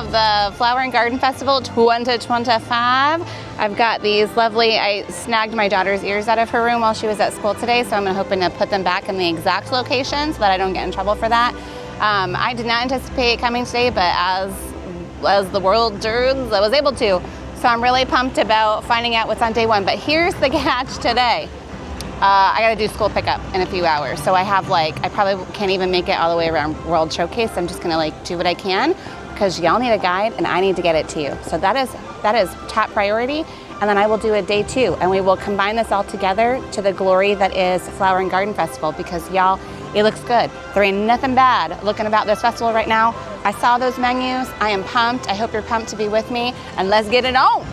have the Flower and Garden Festival 2025. I've got these lovely, I snagged my daughter's ears out of her room while she was at school today, so I'm hoping to put them back in the exact location so that I don't get in trouble for that. I did not anticipate coming today, but as the world turns, I was able to. So I'm really pumped about finding out what's on day one. But here's the catch today. I gotta do school pickup in a few hours. So I have I probably can't even make it all the way around World Showcase. I'm just gonna do what I can because y'all need a guide and I need to get it to you. So that is top priority. And then I will do a day two and we will combine this all together to the glory that is Flower and Garden Festival because y'all, it looks good. There ain't nothing bad looking about this festival right now. I saw those menus. I am pumped. I hope you're pumped to be with me and let's get it on.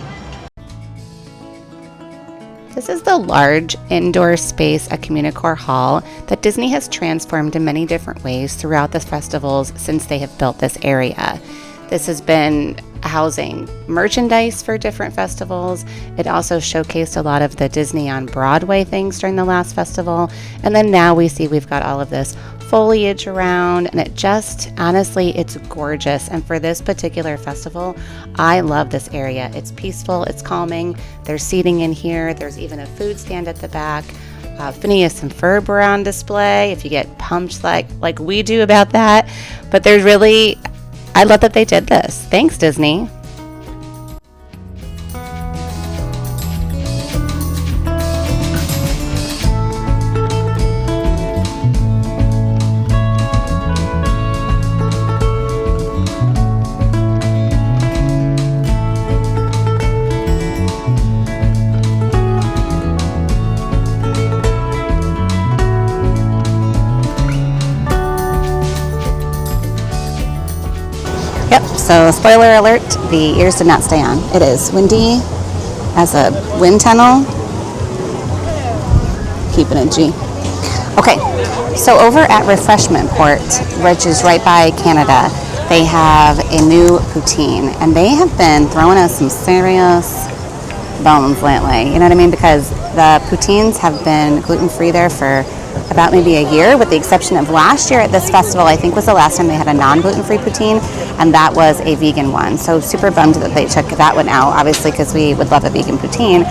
This is the large indoor space at Communicore Hall that Disney has transformed in many different ways throughout the festivals since they have built this area. This has been housing merchandise for different festivals. It also showcased a lot of the Disney on Broadway things during the last festival. And then now we've got all of this foliage around and it just, honestly, it's gorgeous. And for this particular festival, I love this area. It's peaceful, it's calming. There's seating in here. There's even a food stand at the back. Phineas and Ferb are on display if you get pumped like we do about that. But there's really, I love that they did this. Thanks, Disney. So spoiler alert, the ears did not stay on. It is windy as a wind tunnel. Keeping it G. Okay, so over at Refreshment Port, which is right by Canada, they have a new poutine. And they have been throwing us some serious bones lately. You know what I mean? Because the poutines have been gluten-free there for about maybe a year, with the exception of last year at this festival. I think was the last time they had a non-gluten-free poutine, and that was a vegan one. So super bummed that they took that one out, obviously because we would love a vegan poutine,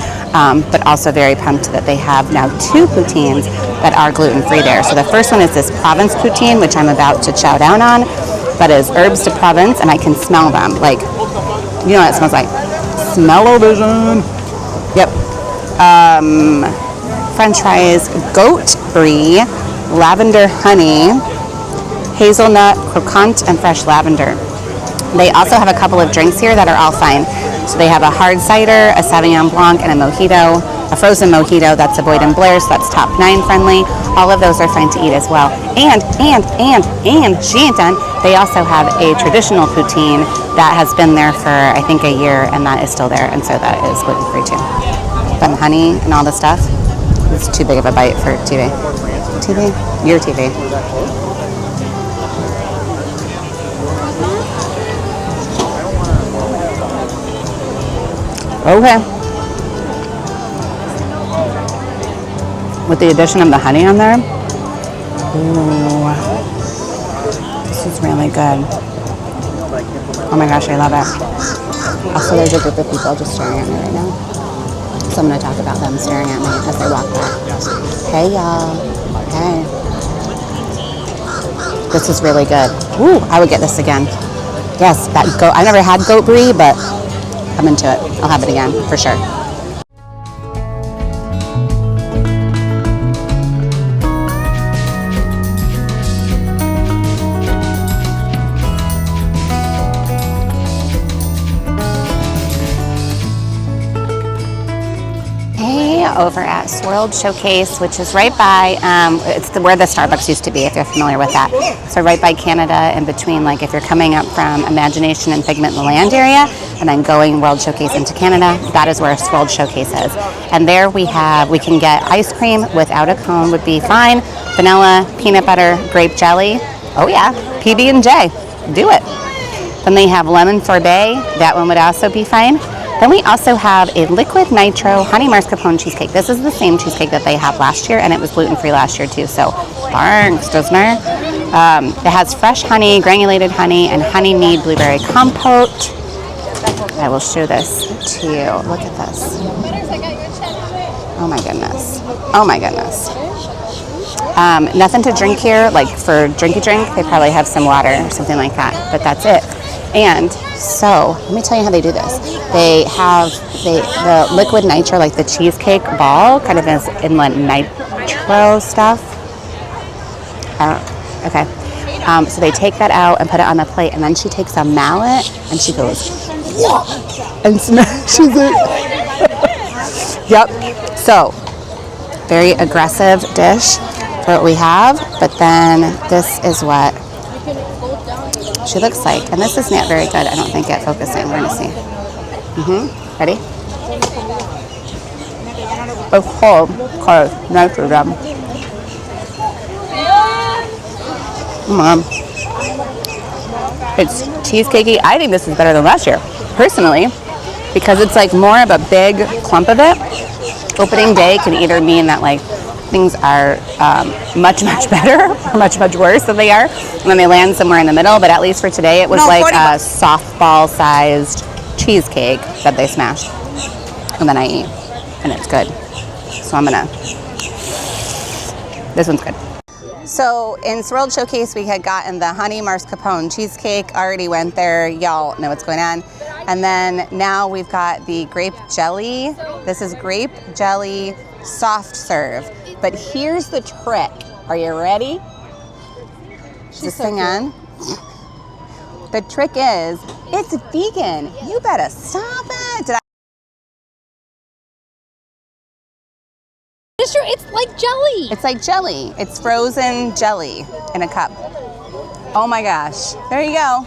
but also very pumped that they have now two poutines that are gluten-free there. So the first one is this Provence poutine, which I'm about to chow down on, that is herbs de Provence, and I can smell them. Like, you know what it smells like? Smell-o-vision. Yep. French fries, goat brie, lavender honey, hazelnut, croquant, and fresh lavender. They also have a couple of drinks here that are all fine. So they have a hard cider, a Sauvignon Blanc, and a mojito, a frozen mojito that's a Boyd and Blair, so that's top 9 friendly. All of those are fine to eat as well. And she ain't done. They also have a traditional poutine that has been there for, I think, a year, and that is still there, and so that is gluten-free too. But honey and all the stuff, it's too big of a bite for TV. TV? Your TV. Okay. With the addition of the honey on there, ooh, this is really good. Oh my gosh, I love it. Also, there's a group of people just staring at me right now. So I'm going to talk about them staring at me as they walk by. Hey, y'all. Hey. This is really good. Ooh, I would get this again. Yes, that goat. I've never had goat brie, but I'm into it. I'll have it again, for sure. Over at Swirled Showcase, which is right by, it's where the Starbucks used to be, if you're familiar with that. So right by Canada, in between, like if you're coming up from Imagination and Figment in the Land area, and then going World Showcase into Canada, that is where Swirled Showcase is. And there we can get ice cream without a cone would be fine, vanilla, peanut butter, grape jelly. Oh yeah, PB&J, do it. Then they have lemon sorbet, that one would also be fine. Then we also have a liquid nitro honey mascarpone cheesecake. This is the same cheesecake that they had last year, and it was gluten-free last year too, so thanks, Disney. It has fresh honey, granulated honey, and honey mead blueberry compote. I will show this to you. Look at this. Oh my goodness. Oh my goodness. Nothing to drink here, like for drinky drink, they probably have some water or something like that, but that's it. And so, let me tell you how they do this. They have the liquid nitro, like the cheesecake ball, kind of is inlet nitro stuff. Okay. So they take that out and put it on the plate, and then she takes a mallet and she goes, and smashes it. Yep. So, very aggressive dish for what we have, but then this is what she looks like. And this is not very good. I don't think it's focusing. We're going to see. Ready? It's cold because nitrogen. It's cheesecakey. I think this is better than last year, personally, because it's like more of a big clump of it. Opening day can either mean that like things are much better or much worse than they are, and then they land somewhere in the middle. But at least for today, it was like a softball-sized cheesecake that they smashed, and then I eat, and it's good. So I'm gonna. This one's good. So in Swirled Showcase, we had gotten the honey mascarpone cheesecake. Already went there. Y'all know what's going on. And then now we've got the grape jelly. This is grape jelly soft serve. But here's the trick. Are you ready? Is this thing on? The trick is, it's vegan. You better stop it. It's true. It's like jelly. It's like jelly. It's frozen jelly in a cup. Oh my gosh. There you go.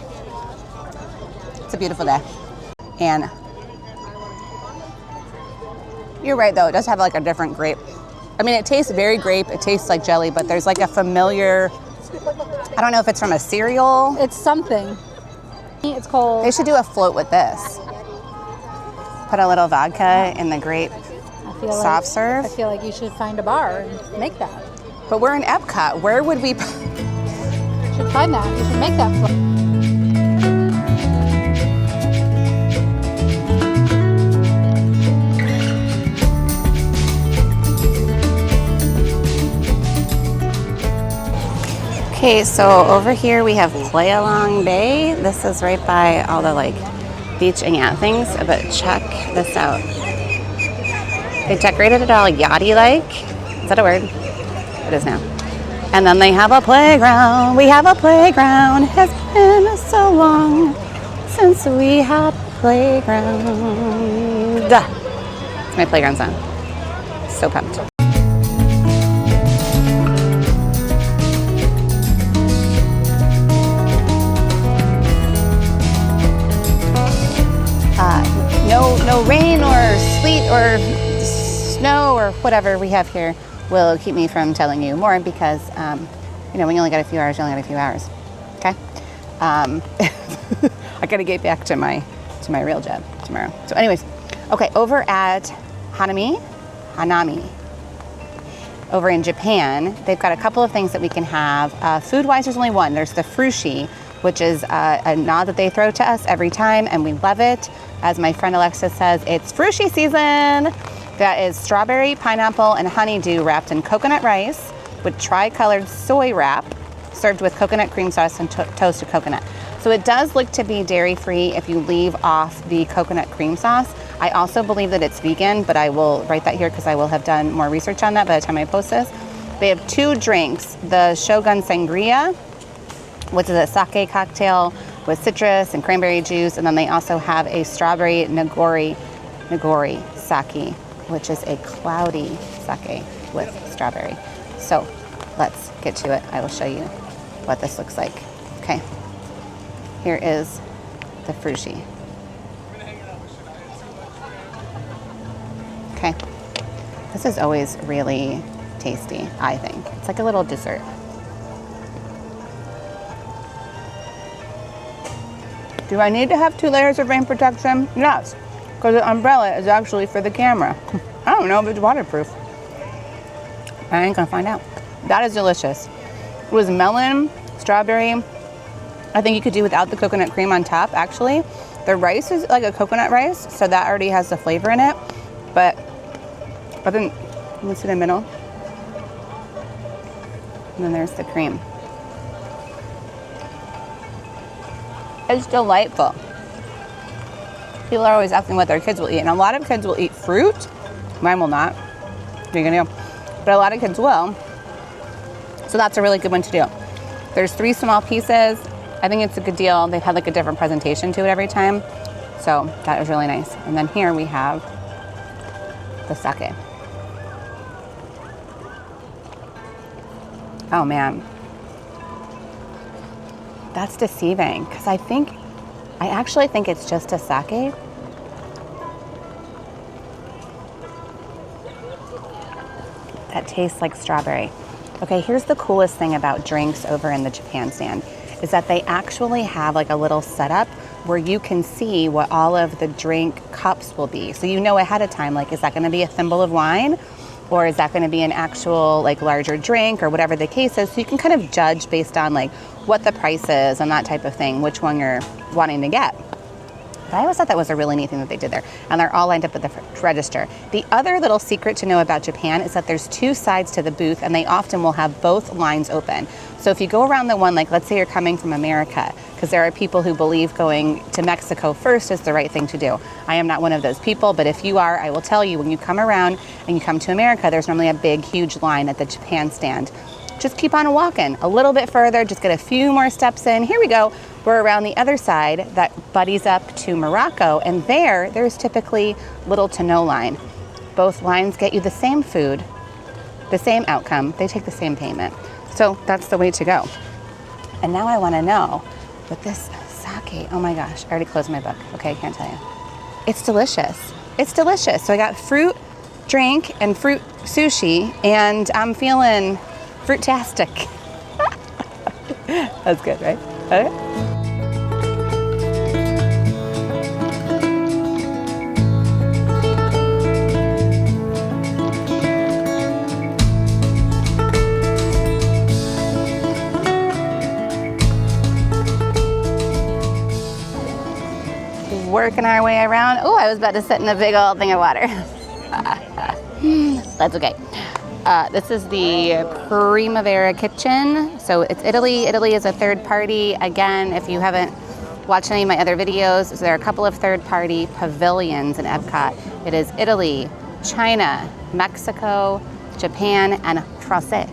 It's a beautiful day. And you're right though, it does have like a different grape. I mean, it tastes very grape, it tastes like jelly, but there's like a familiar, I don't know if it's from a cereal. It's something. It's called. They should do a float with this. Put a little vodka in the grape soft serve. I feel like you should find a bar and make that. But we're in Epcot, where would we? You should find that, you should make that float. Okay, so over here we have Playalong Bay. This is right by all the like beach and yacht things, but check this out. They decorated it all yachty-like. Is that a word? It is now. And then they have a playground. We have a playground. It's been so long since we had a playground. It's my playground song. So pumped. No rain or sleet or snow or whatever we have here will keep me from telling you more because, you know, when you only got a few hours, you only got a few hours. Okay? I gotta get back to my real job tomorrow. So anyways, okay, over at Hanami, over in Japan, they've got a couple of things that we can have. Food-wise, there's only one. There's the frushi, which is a nod that they throw to us every time, and we love it. As my friend Alexa says, it's frushi season. That is strawberry, pineapple, and honeydew wrapped in coconut rice with tri-colored soy wrap, served with coconut cream sauce and toasted coconut. So it does look to be dairy-free if you leave off the coconut cream sauce. I also believe that it's vegan, but I will write that here because I will have done more research on that by the time I post this. They have two drinks, the Shogun Sangria, which is a sake cocktail with citrus and cranberry juice, and then they also have a strawberry nagori sake, which is a cloudy sake with strawberry. So let's get to it. I will show you what this looks like. Okay, here is the frushi. Okay, this is always really tasty, I think. It's like a little dessert. Do I need to have 2 layers of rain protection? Yes, because the umbrella is actually for the camera. I don't know if it's waterproof. I ain't gonna find out. That is delicious. It was melon, strawberry. I think you could do without the coconut cream on top, actually. The rice is like a coconut rice, so that already has the flavor in it. But I think, let's see the middle. And then there's the cream. It's delightful. People are always asking what their kids will eat, and a lot of kids will eat fruit. Mine will not. What are you gonna do? But a lot of kids will. So that's a really good one to do. There's 3 small pieces. I think it's a good deal. They've had like a different presentation to it every time. So that was really nice. And then here we have the sake. Oh man. That's deceiving, because I actually think it's just a sake. That tastes like strawberry. Okay, here's the coolest thing about drinks over in the Japan stand, is that they actually have like a little setup where you can see what all of the drink cups will be. So you know ahead of time, like, is that gonna be a thimble of wine? Or is that gonna be an actual like larger drink, or whatever the case is? So you can kind of judge based on like what the price is and that type of thing, which one you're wanting to get. But I always thought that was a really neat thing that they did there. And they're all lined up at the register. The other little secret to know about Japan is that there's 2 sides to the booth, and they often will have both lines open. So if you go around the one, like let's say you're coming from America, because there are people who believe going to Mexico first is the right thing to do. I am not one of those people, but if you are, I will tell you, when you come around and you come to America, there's normally a big, huge line at the Japan stand. Just keep on walking a little bit further, just get a few more steps in. Here we go. We're around the other side that buddies up to Morocco, and there's typically little to no line. Both lines get you the same food, the same outcome, they take the same payment. So that's the way to go. And now I wanna know, with this sake, oh my gosh, I already closed my book. Okay, I can't tell you. It's delicious. It's delicious. So I got fruit drink and fruit sushi, and I'm feeling fruitastic. That's good, right? Okay. Working our way around. Oh, I was about to sit in a big old thing of water. That's okay. This is the Primavera Kitchen. So it's Italy. Italy is a third party. Again, if you haven't watched any of my other videos, so there are a couple of third party pavilions in Epcot. It is Italy, China, Mexico, Japan, and France.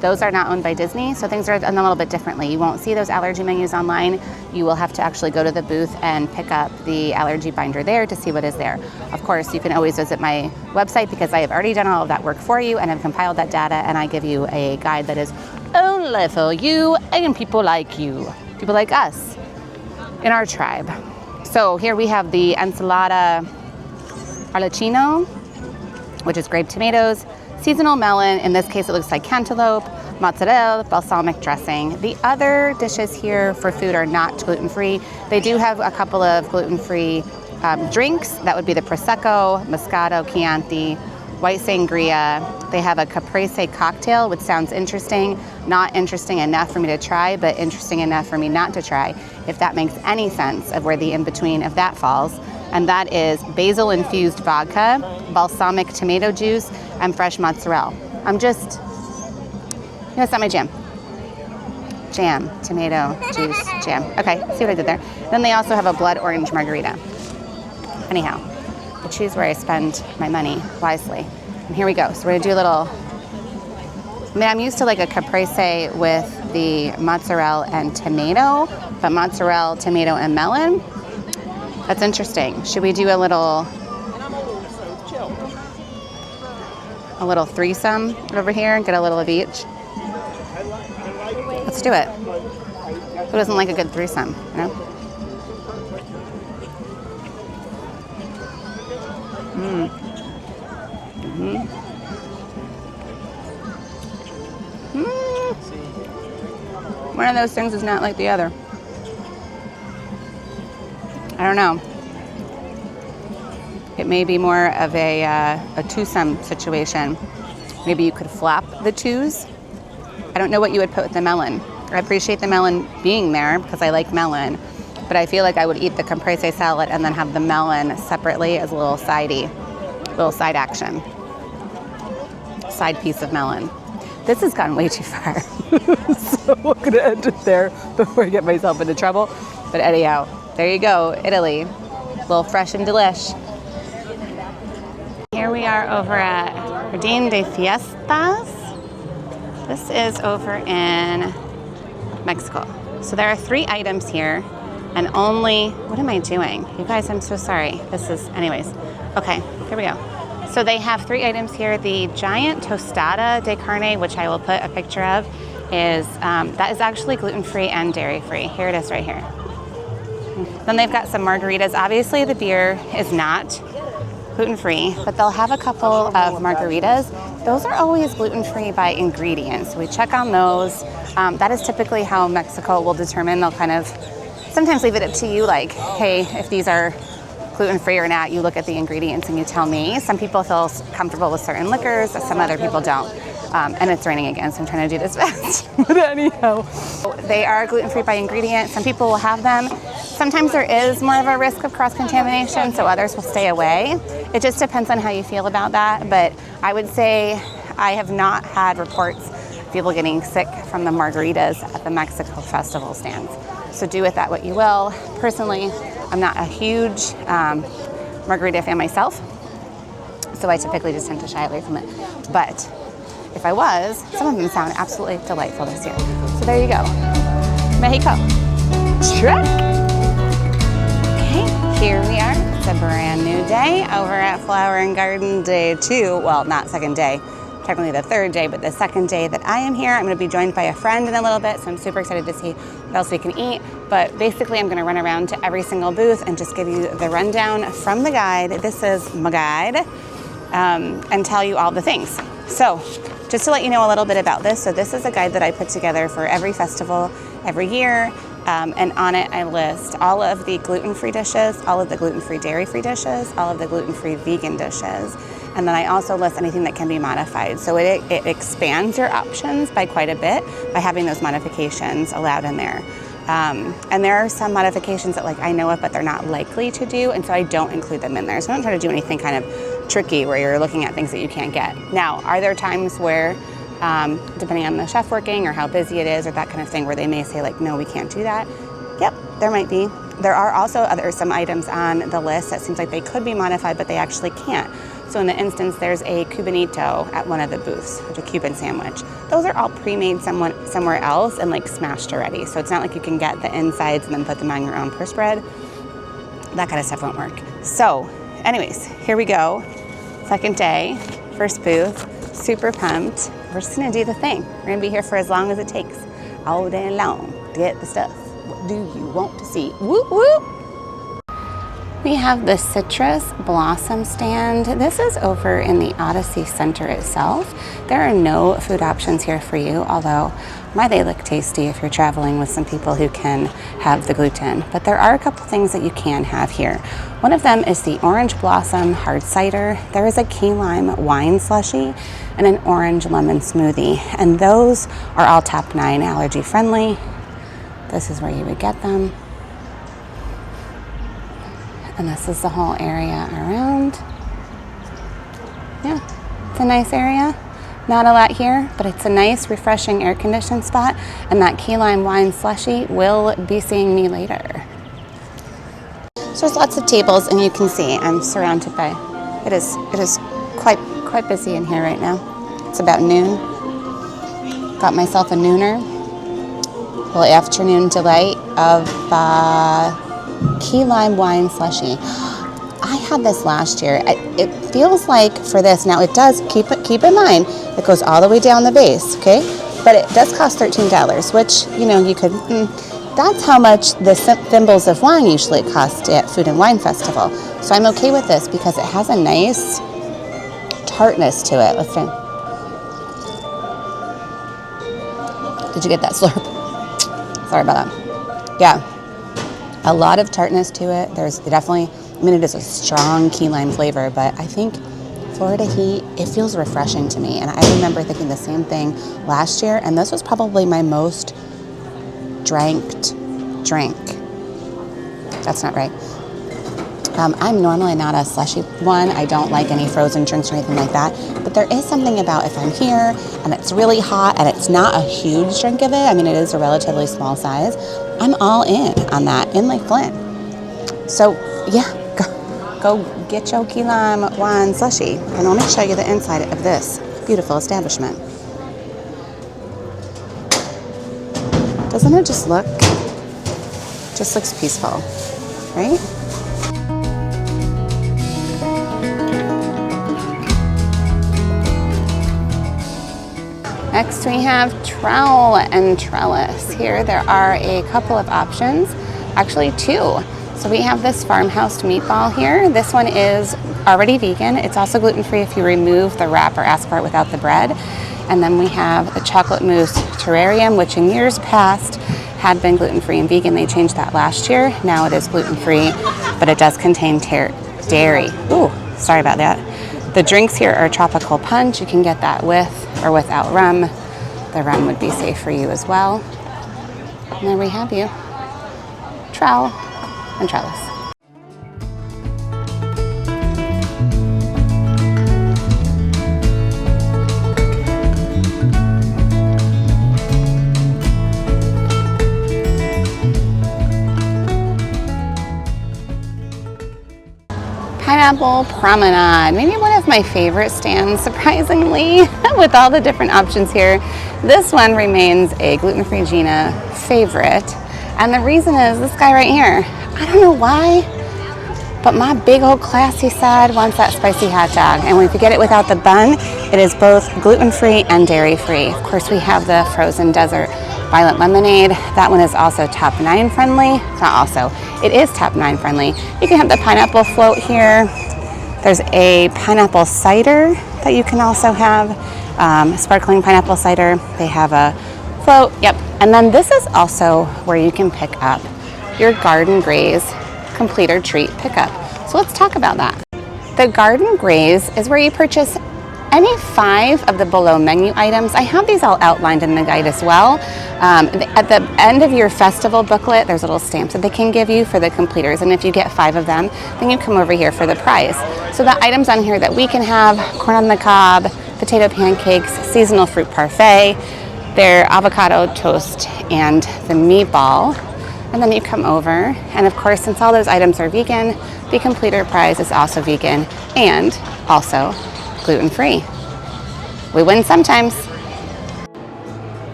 Those are not owned by Disney, so things are done a little bit differently. You won't see those allergy menus online. You will have to actually go to the booth and pick up the allergy binder there to see what is there. Of course, you can always visit my website, because I have already done all of that work for you and have compiled that data, and I give you a guide that is only for you and people like you, people like us in our tribe. So here we have the ensalada arlecchino, which is grape tomatoes, seasonal melon, in this case it looks like cantaloupe, mozzarella, balsamic dressing. The other dishes here for food are not gluten-free. They do have a couple of gluten-free drinks. That would be the Prosecco, Moscato, Chianti, white sangria. They have a caprese cocktail, which sounds interesting. Not interesting enough for me to try, but interesting enough for me not to try, if that makes any sense of where the in-between of that falls. And that is basil-infused vodka, balsamic tomato juice, and fresh mozzarella. It's not my jam. Jam, tomato, juice, jam. Okay, see what I did there? Then they also have a blood orange margarita. Anyhow, I choose where I spend my money wisely. And here we go. So we're gonna do a little, I'm used to like a caprese with the mozzarella and tomato, but mozzarella, tomato, and melon. That's interesting. Should we do a little threesome over here and get a little of each? Let's do it. Who doesn't like a good threesome, you know? One of those things is not like the other. I don't know. It may be more of a twosome situation. Maybe you could flap the twos I don't know what you would put with the melon. I appreciate the melon being there because I like melon, but I feel like I would eat the caprese salad and then have the melon separately as a little side action. Side piece of melon. This has gone way too far. So I'm gonna end it there before I get myself into trouble. But anyhow, there you go, Italy. A little fresh and delish. Here we are over at Jardín de Fiestas. This is over in Mexico. So there are 3 items here and only, what am I doing? You guys, I'm so sorry. Anyways. Okay, here we go. So they have 3 items here. The giant tostada de carne, which I will put a picture of, that is actually gluten-free and dairy-free. Here it is right here. Then they've got some margaritas. Obviously the beer is not gluten-free, but they'll have a couple of margaritas. Those are always gluten-free by ingredients. So we check on those. That is typically how Mexico will determine. They'll kind of sometimes leave it up to you, like, hey, if these are gluten-free or not, you look at the ingredients and you tell me. Some people feel comfortable with certain liquors, some other people don't. And it's raining again, so I'm trying to do this fast. But anyhow, they are gluten-free by ingredient. Some people will have them. Sometimes there is more of a risk of cross-contamination, so others will stay away. It just depends on how you feel about that. But I would say I have not had reports of people getting sick from the margaritas at the Mexico Festival stands. So do with that what you will. Personally, I'm not a huge margarita fan myself, so I typically just tend to shy away from it. But if I was, some of them sound absolutely delightful this year. So there you go. Mexico. Check. Okay, here we are. It's a brand new day over at Flower and Garden Day 2. Well, not second day, technically the 3rd day, but the 2nd day that I am here. I'm going to be joined by a friend in a little bit, so I'm super excited to see what else we can eat. But basically, I'm going to run around to every single booth and just give you the rundown from the guide. This is my guide, and tell you all the things. So just to let you know a little bit about this, so this is a guide that I put together for every festival every year, and on it I list all of the gluten-free dishes, all of the gluten-free dairy-free dishes, all of the gluten-free vegan dishes, and then I also list anything that can be modified. So it expands your options by quite a bit by having those modifications allowed in there. And there are some modifications that I know of, but they're not likely to do, and so I don't include them in there. So I don't try to do anything kind of tricky where you're looking at things that you can't get. Now, are there times where, depending on the chef working or how busy it is or that kind of thing, where they may say no, we can't do that? Yep, there might be. There are also some items on the list that seems like they could be modified, but they actually can't. So in the instance, there's a cubanito at one of the booths, which is a Cuban sandwich. Those are all pre-made somewhere else and smashed already. So it's not like you can get the insides and then put them on your own purse bread. That kind of stuff won't work. So anyways, here we go. 2nd day, 1st booth, super pumped. We're just gonna do the thing. We're gonna be here for as long as it takes, all day long, to get the stuff. What do you want to see? Whoop, whoop. We have the citrus blossom stand. This is over in the Odyssey Center itself. There are no food options here for you, although they look tasty if you're traveling with some people who can have the gluten. But there are a couple things that you can have here. One of them is the orange blossom hard cider. There is a key lime wine slushie and an orange lemon smoothie. And those are all top 9 allergy friendly. This is where you would get them. And this is the whole area around. Yeah, it's a nice area. Not a lot here, but it's a nice, refreshing, air-conditioned spot. And that key lime wine slushie will be seeing me later. So there's lots of tables, and you can see I'm surrounded by. It is quite busy in here right now. It's about noon. Got myself a nooner. Little afternoon delight of key lime wine slushie. I had this last year. It feels like for this, now it does, keep in mind, it goes all the way down the base, okay? But it does cost $13, which, you could, that's how much the thimbles of wine usually cost at Food and Wine Festival. So I'm okay with this because it has a nice tartness to it. Let's see. Did you get that slurp? Sorry about that. Yeah. A lot of tartness to it. There's definitely, it is a strong key lime flavor, but I think Florida heat, it feels refreshing to me. And I remember thinking the same thing last year, and this was probably my most dranked drink. That's not right. I'm normally not a slushy one. I don't like any frozen drinks or anything like that. But there is something about if I'm here and it's really hot and it's not a huge drink of it, I mean, it is a relatively small size, I'm all in on that in Lake Flynn. So yeah, go get your key lime wine slushy. And let me show you the inside of this beautiful establishment. Doesn't it just looks peaceful, right? Next we have Trowel and Trellis. Here there are a couple of options, actually two. So we have this farmhouse meatball here. This one is already vegan. It's also gluten-free if you remove the wrap or ask for it without the bread. And then we have the chocolate mousse terrarium, which in years past had been gluten-free and vegan. They changed that last year. Now it is gluten-free, but it does contain dairy. Ooh, sorry about that. The drinks here are tropical punch. You can get that with or without rum. The rum would be safe for you as well. And there we have you. Trowel and Trellis. Pineapple Promenade, maybe one of my favorite stands, surprisingly, with all the different options here. This one remains a gluten-free Gina favorite. And the reason is this guy right here. I don't know why, but my big old classy side wants that spicy hot dog. And if you get it without the bun, it is both gluten-free and dairy-free. Of course, we have the frozen desert violet lemonade. That one is also top 9 friendly. It's not also, it is top 9 friendly. You can have the pineapple float here. There's a pineapple cider that you can also have, sparkling pineapple cider. They have a float, yep. And then this is also where you can pick up your Garden Graze Complete or Treat pickup. So let's talk about that. The Garden Graze is where you purchase any 5 of the below menu items. I have these all outlined in the guide as well. At the end of your festival booklet, there's little stamps that they can give you for the completers, and if you get 5 of them, then you come over here for the price. So the items on here that we can have: corn on the cob, potato pancakes, seasonal fruit parfait, their avocado toast, and the meatball. And then you come over, and of course, since all those items are vegan, the completer prize is also vegan and also gluten-free. We win sometimes.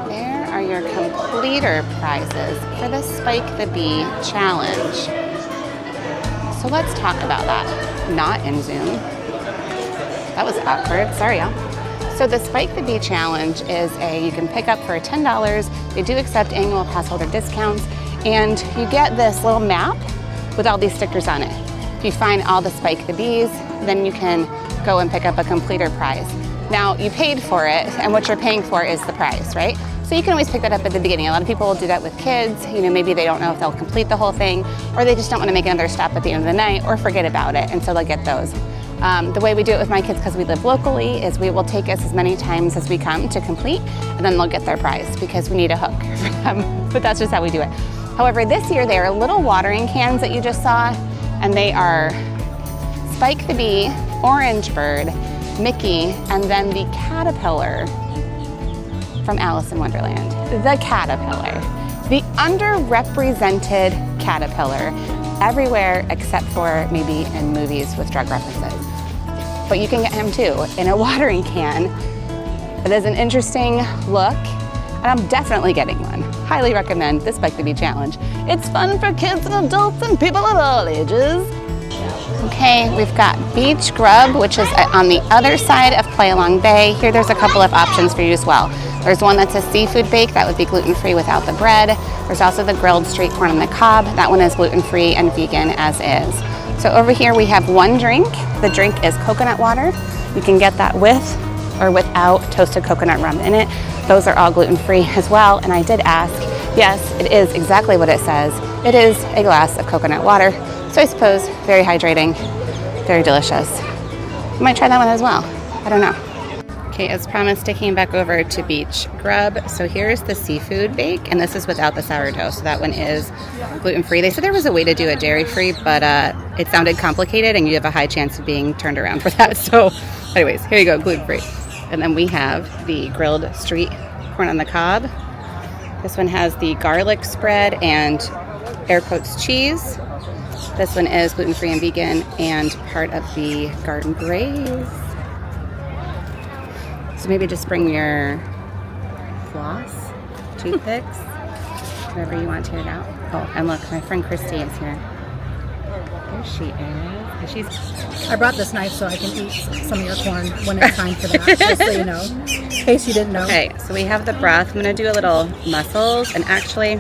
There are your completer prizes for the Spike the Bee challenge. So let's talk about that. Not in Zoom. That was awkward. Sorry, y'all. So the Spike the Bee challenge is you can pick up for $10. They do accept annual pass holder discounts, and you get this little map with all these stickers on it. If you find all the Spike the Bees, then you can go and pick up a completer prize. Now, you paid for it, and what you're paying for is the prize, right? So you can always pick that up at the beginning. A lot of people will do that with kids. You know, maybe they don't know if they'll complete the whole thing, or they just don't want to make another stop at the end of the night, or forget about it, and so they'll get those. The way we do it with my kids, because we live locally, is we will take us as many times as we come to complete, and then they'll get their prize because we need a hook for them. But that's just how we do it. However, this year they are little watering cans that you just saw, and they are Spike the Bee, Orange Bird, Mickey, and then the caterpillar from Alice in Wonderland. The caterpillar. The underrepresented caterpillar everywhere except for maybe in movies with drug references. But you can get him too in a watering can. It is an interesting look, and I'm definitely getting one. Highly recommend this Spike the Bee challenge. It's fun for kids and adults and people of all ages. Okay, we've got Beach Grub, which is on the other side of Playalong Bay. Here there's a couple of options for you as well. There's one that's a seafood bake, that would be gluten-free without the bread. There's also the grilled street corn on the cob. That one is gluten-free and vegan as is. So over here we have one drink. The drink is coconut water. You can get that with or without toasted coconut rum in it. Those are all gluten-free as well. And I did ask, yes, it is exactly what it says. It is a glass of coconut water. So I suppose very hydrating. Very delicious. I might try that one as well. I don't know. Okay, as promised, taking back over to Beach Grub. So here's the seafood bake, and this is without the sourdough. So that one is gluten-free. They said there was a way to do it dairy-free, but it sounded complicated, and you have a high chance of being turned around for that. So anyways, here you go, gluten-free. And then we have the grilled street corn on the cob. This one has the garlic spread and air quotes cheese. This one is gluten-free and vegan and part of the garden braise. So maybe just bring your floss, toothpicks, whatever you want to tear it out. Oh, and look, my friend Christy is here. There she is. I brought this knife so I can eat some of your corn when it's time for that, just so you know, in case you didn't know. Okay, so we have the broth. I'm going to do a little mussels, and actually,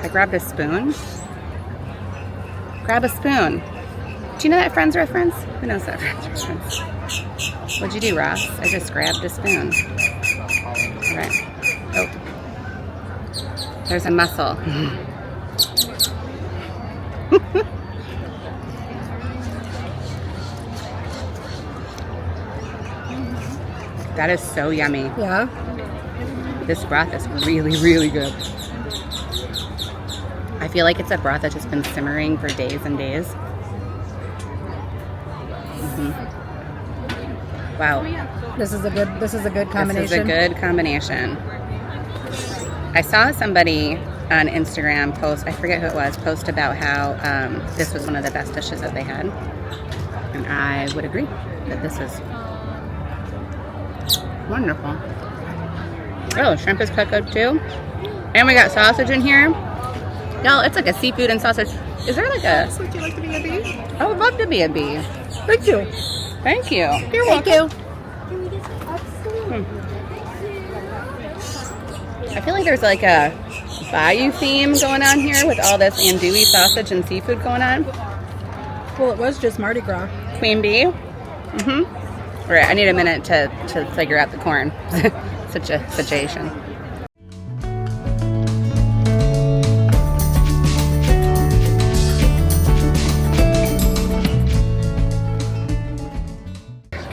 I grabbed a spoon. Grab a spoon. Do you know that Friends reference? Who knows that Friends reference? What'd you do, Ross? I just grabbed a spoon. All right. Oh. There's a mussel. That is so yummy. Yeah. This broth is really, really good. I feel like it's a broth that's just been simmering for days and days. Wow. This is a good combination. This is a good combination. I saw somebody on Instagram post, I forget who it was, post about how this was one of the best dishes that they had. And I would agree that this is wonderful. Oh, shrimp is cut good too. And we got sausage in here. Y'all, it's like a seafood and sausage. Is there like a... Would you like to be a bee? I would love to be a bee. Thank you. Thank you. You're welcome. I feel like there's like a bayou theme going on here with all this andouille sausage and seafood going on. Well, it was just Mardi Gras. Queen bee. All right, I need a minute to figure out the corn such a situation.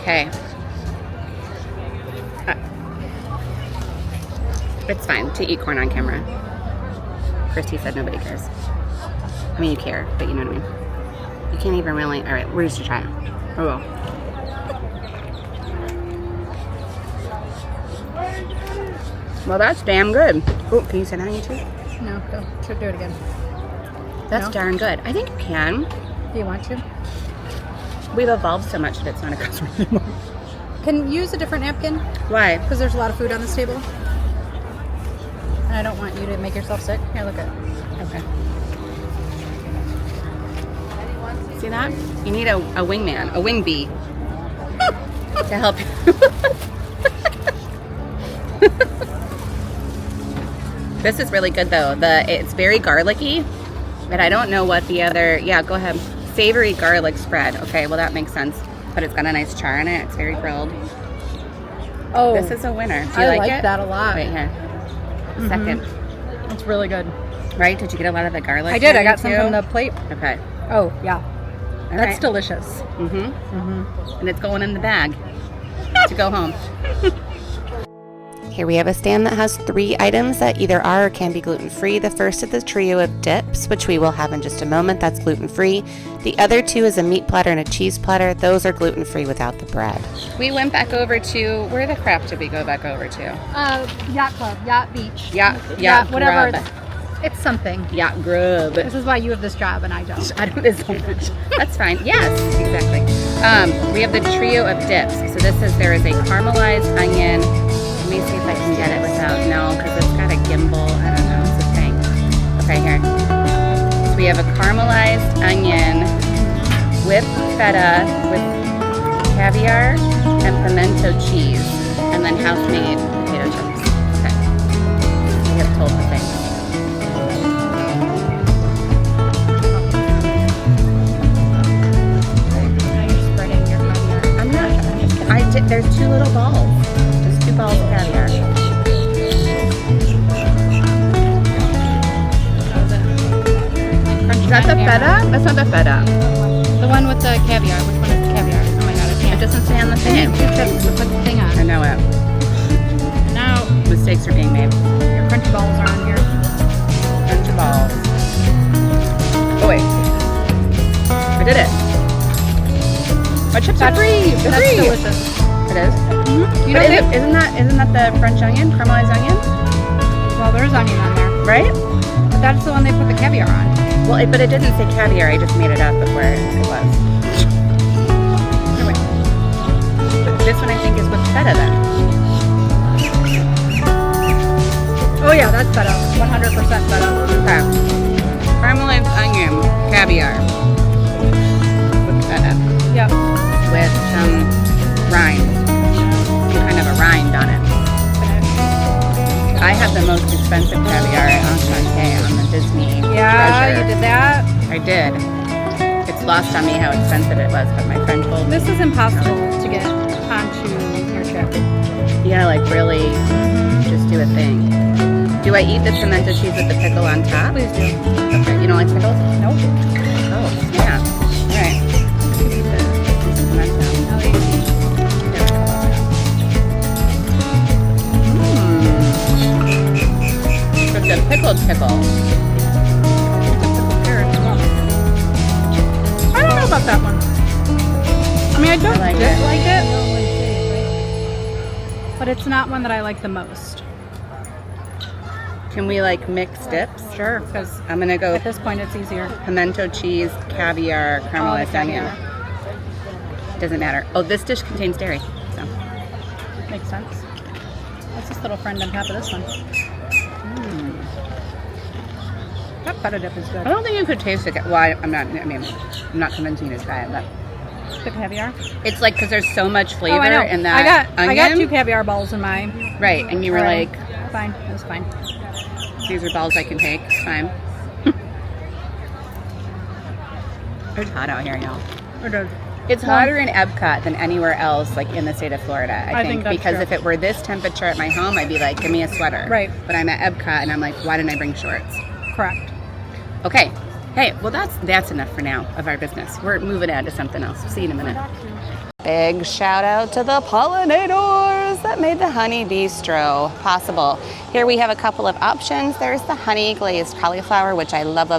Okay. It's fine to eat corn on camera. Christy said nobody cares. I mean, you care, but you know what I mean. You can't even really... All right, we're just to try it. Oh, well. Well, that's damn good. Oh, can you sit down, you two? No, go. Should do it again. That's No? darn good. I think you can. Do you want to? We've evolved so much that it's not a customer anymore. Can you use a different napkin? Why? Because there's a lot of food on this table. And I don't want you to make yourself sick. Here, look at it. Okay. See that? You need a wingman, a wing bee to help you. This is really good though. It's very garlicky, but I don't know what the other, yeah, go ahead. Savory garlic spread. Okay, well that makes sense. But it's got a nice char in it. It's very grilled. Oh, This is a winner. Do you I like like it? that a lot. Right here. Second. It's really good. Right? Did you get a lot of the garlic? I did. I in got it some too? from the plate. Okay. Oh, yeah. All That's right. delicious. And it's going in the bag to go home. Here we have a stand that has 3 items that either are or can be gluten-free. The first is the trio of dips, which we will have in just a moment. That's gluten-free. The other 2 is a meat platter and a cheese platter. Those are gluten-free without the bread. We went back over to, where the crap did we go back over to? Yacht Club, Yacht Beach. Yacht whatever. Grub. It's something. Yacht Grub. This is why you have this job and I don't. I do this so much. That's fine. Yes, exactly. We have the trio of dips. So there is a caramelized onion. Let me see if I can get it without, no, because it's got a gimbal. I don't know, it's a thing. Okay, here. So we have a caramelized onion with feta, with caviar and pimento cheese, and then house-made potato chips. Okay. We have told the thing. Spreading your caviar. I'm not, there's 2 little balls. There's 2 balls of caviar. Is that the feta? That's not the feta. The one with the caviar. Which one is the caviar? Oh my god, I It can't. doesn't say on the I thing. need 2 chips to put the thing I on. know it. And now Mistakes are being made. your crunchy balls are on here. Crunchy balls. Oh wait. I did it. My chips are free. They're That's free. delicious. It is. Mm-hmm. You But know, isn't that the French onion, caramelized onion, well, there's onion on there. right? But that's the one they put the caviar on. Well, but it didn't say caviar. I just made it up before it was. Anyway. But this one I think is with feta then. Oh yeah, that's better. 100% better. Okay. Caramelized onion, caviar, with feta, Yep. with some rind, kind of a rind on it. I had the most expensive caviar at Enchanté on the Disney Yeah, Treasure. you did that. I did. It's lost on me how expensive it was, but my friend told me. This is impossible to get onto your chip. You gotta like really just do a thing. Do I eat the pimento cheese with the pickle on top? Please do. Okay. You don't like pickles? Nope. Oh, yeah. All right. Let's eat the pimento. With the pickled pickle. I don't know about that one. I mean, I don't I like dislike it, but it's not one that I like the most. Can we like mix dips? Sure, because I'm gonna go at this point it's easier. pimento cheese, caviar, caramelized onion. Doesn't matter. Oh, this dish contains dairy. So. Makes sense. What's this little friend on top of this one? That feta dip is I good. don't think you could taste it. Well, I'm not convincing you to try it, but The caviar. it's like because there's so much flavor Oh, I know. in that I got onion. 2 caviar balls in mine. Right, and you were Alright. like, Fine, it was fine. these are balls I can take. It's fine. It's hot out here, y'all. It is. It's hotter in Epcot than anywhere else, like in the state of Florida. I think that's because true. if it were this temperature at my home, I'd be like, give me a sweater. Right. But I'm at Epcot, and I'm like, why didn't I bring shorts? Correct. Okay. Hey, well that's enough for now of our business. We're moving on to something else. See you in a minute. Big shout out to the pollinators that made the honey bistro possible. Here we have a couple of options. There's the honey glazed cauliflower, which I loved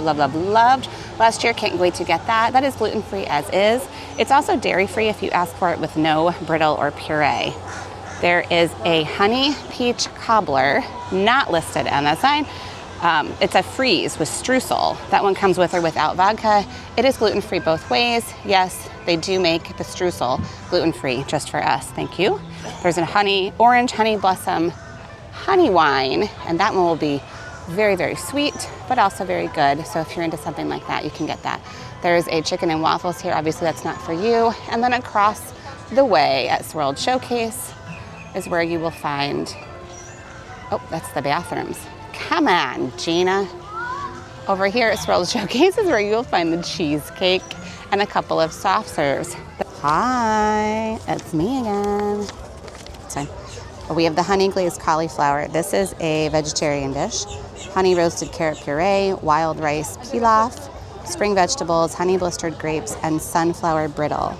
last year. Can't wait to get that. That is gluten-free as is. It's also dairy-free if you ask for it with no brittle or puree. There is a honey peach cobbler, not listed on that sign. It's a freeze with streusel. That one comes with or without vodka. It is gluten-free both ways. Yes, they do make the streusel gluten-free just for us. Thank you. There's a orange honey blossom honey wine, and that one will be very, very sweet, but also very good. So if you're into something like that, you can get that. There's a chicken and waffles here. Obviously, that's not for you. And then across the way at Swirled Showcase is where you will find, oh, that's the bathrooms. Come on, Gina. Over here at Swirled Showcase is where you'll find the cheesecake and a couple of soft serves. Hi, it's me again. It's fine. We have the honey glazed cauliflower. This is a vegetarian dish. Honey roasted carrot puree, wild rice pilaf, spring vegetables, honey blistered grapes, and sunflower brittle.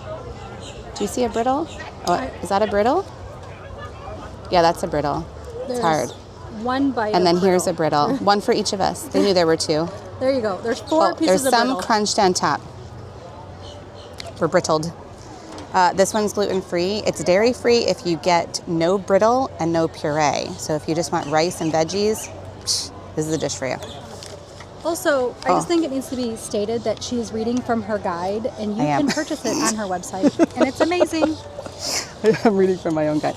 Do you see a brittle? Oh, is that a brittle? Yeah, that's a brittle. It's hard. One bite. And then here's a brittle. One for each of us. They knew there were 2. There you go. There's 4 pieces there's of some brittle. crunched on top. We're brittled. This one's gluten-free. It's dairy-free if you get no brittle and no puree. So if you just want rice and veggies, this is the dish for you. Also, I just think it needs to be stated that she's reading from her guide, and you I am. can purchase it on her website, and it's amazing. I'm reading from my own guide.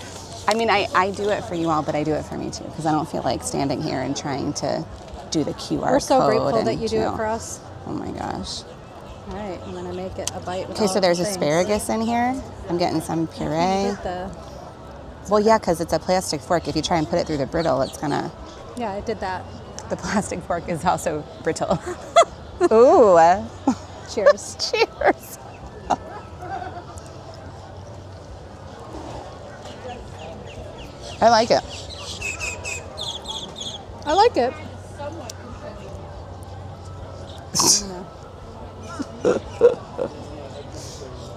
I mean, I do it for you all, but I do it for me too, because I don't feel like standing here and trying to do the QR code. We're so grateful and, that you do it for us. Oh my gosh. All right, I'm gonna make it a bite. With Okay, all so there's the things. asparagus in here. I'm getting some Can you puree. get the- Well, yeah, because it's a plastic fork. If you try and put it through the brittle, it's gonna. Yeah, I did that. The plastic fork is also brittle. Ooh. Cheers. Cheers. I like it. I like it.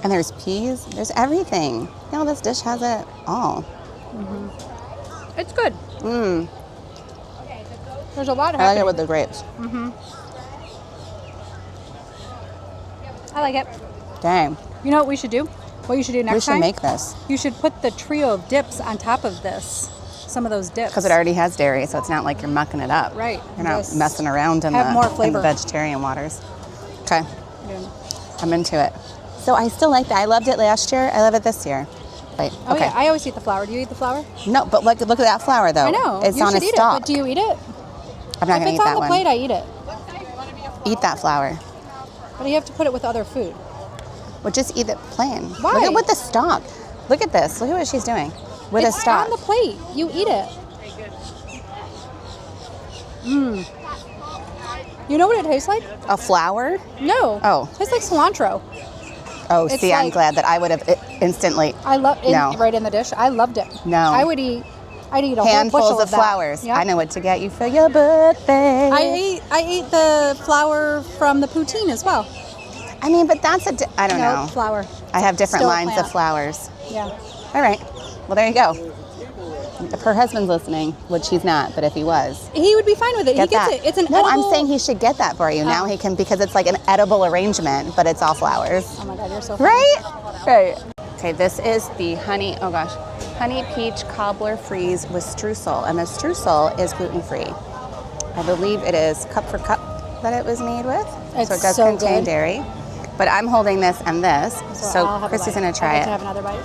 And there's peas. There's everything. You know, this dish has it all. It's good. Mmm. There's a lot I like happening. it with the grapes. I like it. Dang. You know what we should do? What you should do next We should time? make this. You should put the trio of dips on top of this. Some of those dips. Because it already has dairy, so it's not like you're mucking it up. Right. You're not Just messing around in have more in the flavor. vegetarian waters. Okay. Yeah. I'm into it. So I still like that. I loved it last year. I love it this year. Wait, Oh okay. yeah, I always eat the flour. Do you eat the flour? No, but look at that flour though. I know. It's you on should a eat stalk. it, but do you eat it? I'm not If gonna eat it's on that the one. plate, I eat it. Eat that flour. But you have to put it with other food. Well, just eat it plain. Why? Look at what the stalk. Look at this. Look at what she's doing with It's a stalk. on the plate. You eat it. You know what it tastes like? A flour? No. Oh. It tastes like cilantro. Oh, It's see, I'm like- glad that I would have instantly I love it No. right in the dish. I loved it. No. I'd eat a whole handfuls bushel of that. flowers. Yep. I know what to get you for your birthday. I ate the flour from the poutine as well. I mean, but that's I don't No, know. flour. I have different Still a lines of plant. flowers. Yeah. All right. Well, there you go. If her husband's listening, which he's not, but if he was, He would be fine with it. get He gets that. it. It's an no, edible. I'm saying he should get that for you. Now he can, because it's like an edible arrangement, but it's all flowers. Oh my God, you're so funny. Right? Right. Okay, this is the honey peach cobbler freeze with streusel. And the streusel is gluten-free. I believe it is cup for cup that it was made with. It's so it does so contain good. dairy. But I'm holding this and this. So I'll have a Christy's bite. going to try I'd like it. to have another bite.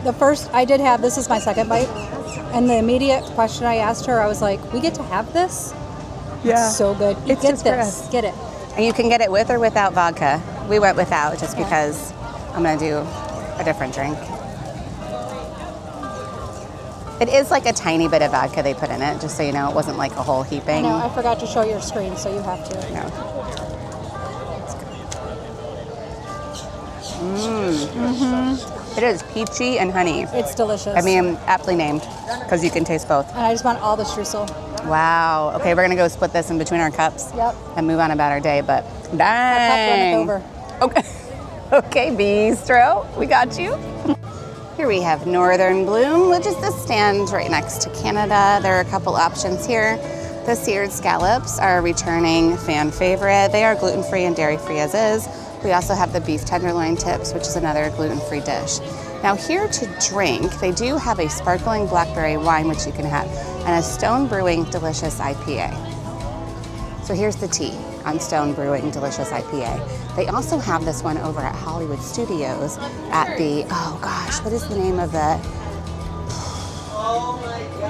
The first I did have, this is my second bite. And the immediate question I asked her, I was like, we get to have this? Yeah. It's so good. You It's get just for this. us. Get it. And you can get it with or without vodka. We went without just because I'm going to do a different drink. It is like a tiny bit of vodka they put in it, just so you know. It wasn't like a whole heaping. No, I forgot to show your screen, so you have to. No. It is peachy and honey. It's delicious. I mean, aptly named, because you can taste both. and I just want all the streusel. Wow. Okay, we're gonna go split this in between our cups. Yep. And move on about our day, but Our dang. cup runneth over. Okay. Okay, Bee-stro, we got you. Here we have Northern Bloom, which is the stand right next to Canada. There are a couple options here. The seared scallops are a returning fan favorite. They are gluten-free and dairy-free as is. We also have the beef tenderloin tips, which is another gluten-free dish. Now here to drink, they do have a sparkling blackberry wine, which you can have, and a Stone Brewing Delicious IPA. So here's the tea on Stone Brewing Delicious IPA. They also have this one over at Hollywood Studios at the, oh gosh, what is the name of it?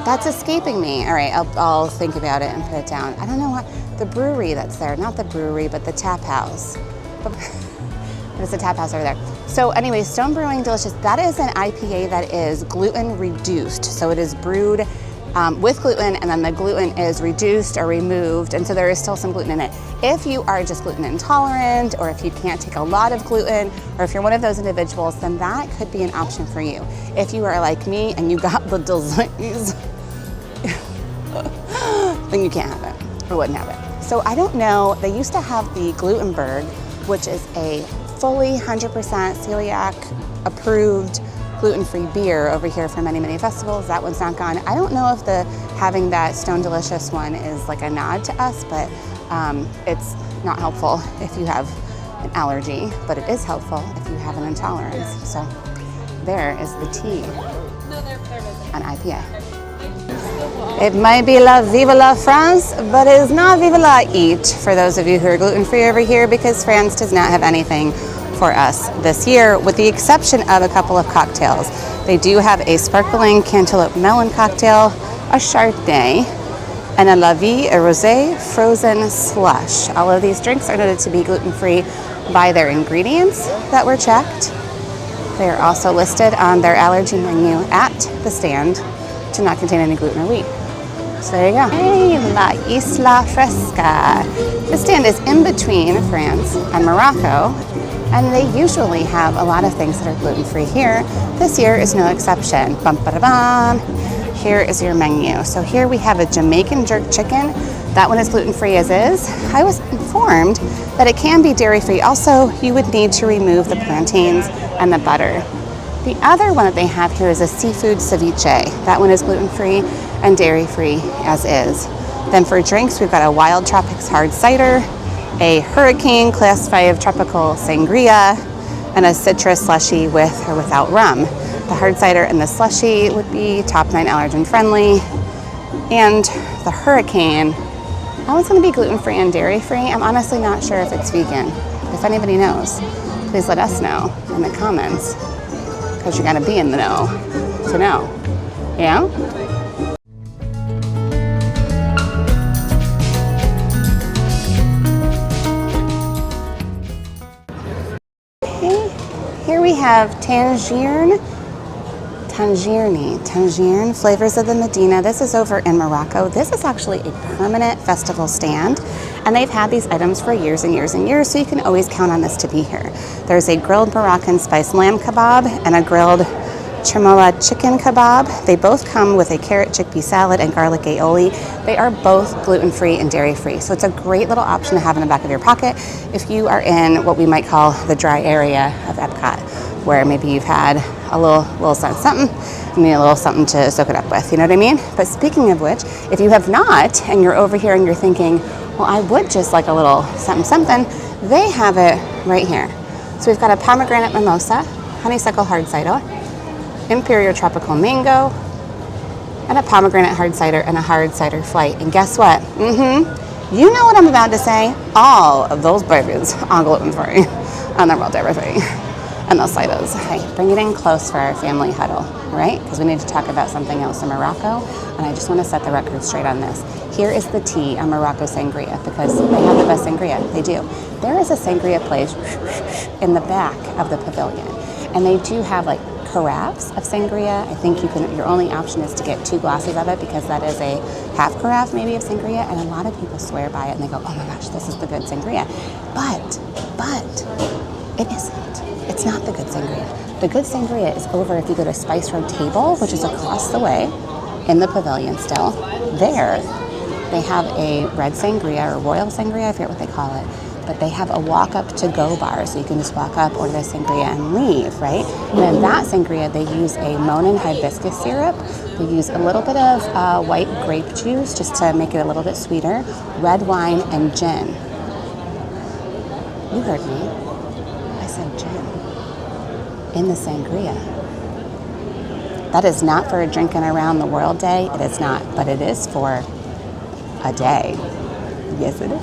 That's escaping me. All right, I'll think about it and put it down. I don't know what, the brewery that's there, not the brewery, but the tap house. There's a tap house over there. So anyway, Stone Brewing Delicious, that is an IPA that is gluten reduced. So it is brewed with gluten, and then the gluten is reduced or removed, and so there is still some gluten in it. If you are just gluten intolerant, or if you can't take a lot of gluten, or if you're one of those individuals, then that could be an option for you. If you are like me and you got the disease, then you can't have it, or wouldn't have it. So I don't know, they used to have the Glutenberg, which is a fully 100% celiac approved gluten-free beer over here for many, many festivals. That one's not gone. I don't know if having that Stone Delicious one is like a nod to us, but it's not helpful if you have an allergy, but it is helpful if you have an intolerance. So there is the tea on IPA. It might be la vive la France, but it is not vive la eat for those of you who are gluten-free over here, because France does not have anything for us this year, with the exception of a couple of cocktails. They do have a sparkling cantaloupe melon cocktail, a Chardonnay, and a La Vie, a rosé frozen slush. All of these drinks are noted to be gluten-free by their ingredients that were checked. They are also listed on their allergy menu at the stand to not contain any gluten or wheat. So there you go. Hey, La Isla Fresca. This stand is in between France and Morocco, and they usually have a lot of things that are gluten-free here. This year is no exception. Bum, ba, da, bum. Here is your menu. So here we have a Jamaican jerk chicken That one is gluten-free as is. I was informed that it can be dairy-free. Also, you would need to remove the plantains and the butter. The other one that they have here is a seafood ceviche. That one is gluten-free and dairy-free as is. Then for drinks, we've got a Wild Tropics hard cider, a Hurricane Class 5 tropical sangria, and a citrus slushy with or without rum. The hard cider and the slushy would be top 9 allergen friendly. And the Hurricane, that one's going to be gluten-free and dairy-free. I'm honestly not sure if it's vegan. If anybody knows, please let us know in the comments, because you got to be in the know to know. Yeah? Okay. Here we have Tangierne Flavors of the Medina. This is over in Morocco. This is actually a permanent festival stand, and they've had these items for years and years and years, so you can always count on this to be here. There's a grilled Moroccan spiced lamb kebab and a grilled Chermoula chicken kebab. They both come with a carrot chickpea salad and garlic aioli. They are both gluten-free and dairy-free, so it's a great little option to have in the back of your pocket if you are in what we might call the dry area of Epcot, where maybe you've had a little something, you need a little something to soak it up with, you know what I mean? But speaking of which, if you have not, and you're over here and you're thinking, well, I would just like a little something, they have it right here. So we've got a pomegranate mimosa, honeysuckle hard cider, Imperial tropical mango, and a pomegranate hard cider and a hard cider flight. And guess what? You know what I'm about to say? All of those babies are gluten-free, and they're all dairy-free. And those ciders. Okay, bring it in close for our family huddle, right? Because we need to talk about something else in Morocco, and I just want to set the record straight on this. Here is the tea on Morocco sangria, because they have the best sangria. They do. There is a sangria place in the back of the pavilion, and they do have like carafes of sangria. I think your only option is to get 2 glasses of it, because that is a half carafe maybe of sangria, and a lot of people swear by it and they go, oh my gosh, this is the good sangria. But it isn't. It's not the good sangria. The good sangria is over if you go to Spice Road Table, which is across the way in the pavilion still. There, they have a red sangria or royal sangria, I forget what they call it, but they have a walk-up to-go bar, so you can just walk up, order the sangria, and leave, right? And in that sangria, they use a Monin hibiscus syrup. They use a little bit of white grape juice just to make it a little bit sweeter, red wine, and gin. You heard me. I said gin. In the sangria. That is not for a drinking around the world day. It is not, but it is for a day. Yes, it is.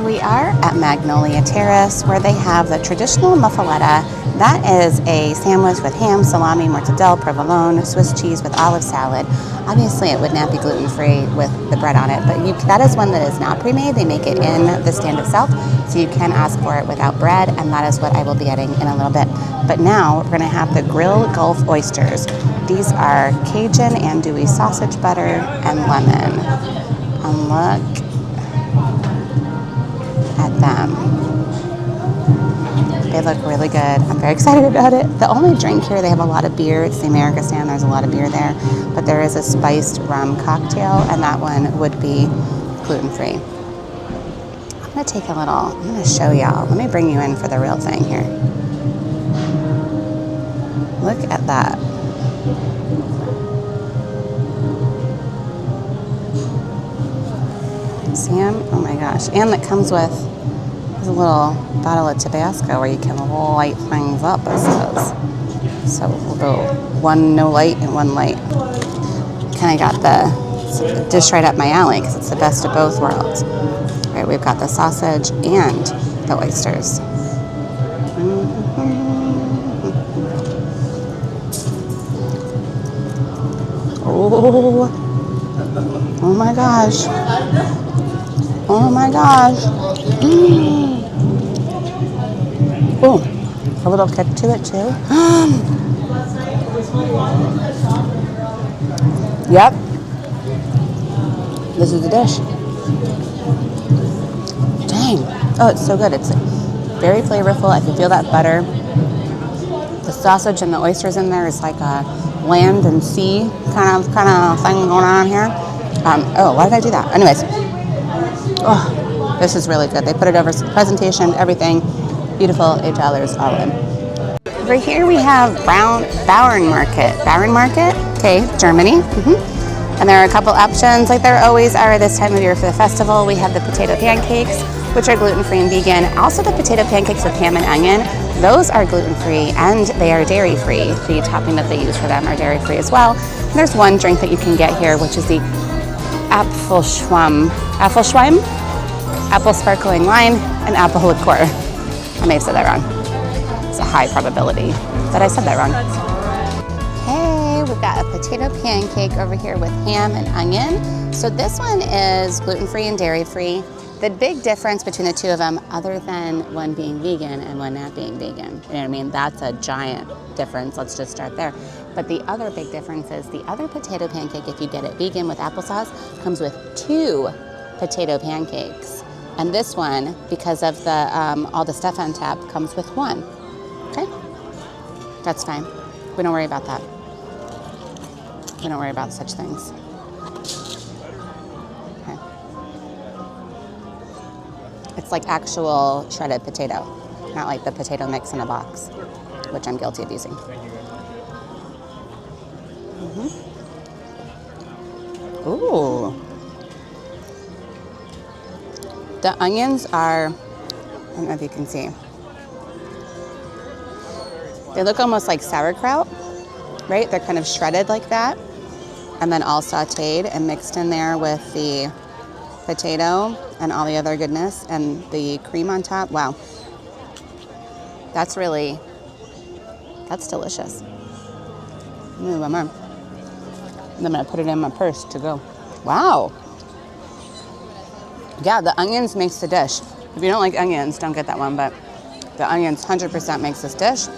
We are at Magnolia Terrace, where they have the traditional muffaletta. That is a sandwich with ham, salami, mortadella, provolone, Swiss cheese with olive salad. Obviously, it would not be gluten-free with the bread on it, but that is one that is not pre-made. They make it in the stand itself, so you can ask for it without bread, and that is what I will be getting in a little bit. But now we're going to have the grilled Gulf oysters. These are Cajun andouille sausage butter and lemon. And look at them. They look really good. I'm very excited about it. The only drink here, they have a lot of beer. It's the America stand. There's a lot of beer there. But there is a spiced rum cocktail, and that one would be gluten-free. I'm going to show y'all. Let me bring you in for the real thing here. Look at that. Sam, oh my gosh. And it comes with a little bottle of Tabasco where you can light things up, it says. So we'll go one no light and one light. Kind of got the dish right up my alley because it's the best of both worlds. All right, we've got the sausage and the oysters. Oh my gosh. Oh my gosh. Oh, a little kick to it too. Yep. This is the dish. Dang. Oh, it's so good. It's very flavorful. I can feel that butter. The sausage and the oysters in there is like a land and sea kind of thing going on here. Oh, why did I do that? Anyways, oh, this is really good. They put it over presentation, everything. Beautiful, $8 all in. Over here we have Bauern Market, okay, Germany. And there are a couple options, like there always are this time of year for the festival. We have the potato pancakes, which are gluten-free and vegan. Also the potato pancakes with ham and onion. Those are gluten-free and they are dairy-free. The topping that they use for them are dairy-free as well. And there's one drink that you can get here, which is the Apfelschweim, apple sparkling wine, and apple liqueur. I may have said that wrong. It's a high probability that I said that wrong. Hey, we've got a potato pancake over here with ham and onion. So this one is gluten-free and dairy-free. The big difference between the two of them, other than one being vegan and one not being vegan, you know what I mean? That's a giant difference. Let's just start there. But the other big difference is the other potato pancake, if you get it vegan with applesauce, comes with 2 potato pancakes. And this one, because of the all the stuff on top, comes with 1. Okay? That's fine. We don't worry about that. We don't worry about such things. Okay. It's like actual shredded potato, not like the potato mix in a box, which I'm guilty of using. Ooh. The onions are, I don't know if you can see, they look almost like sauerkraut, right? They're kind of shredded like that, and then all sauteed and mixed in there with the potato and all the other goodness and the cream on top. Wow. That's delicious. Ooh, one more. I'm gonna put it in my purse to go. Wow. Yeah, the onions makes the dish. If you don't like onions, don't get that one, but the onions 100% makes this dish.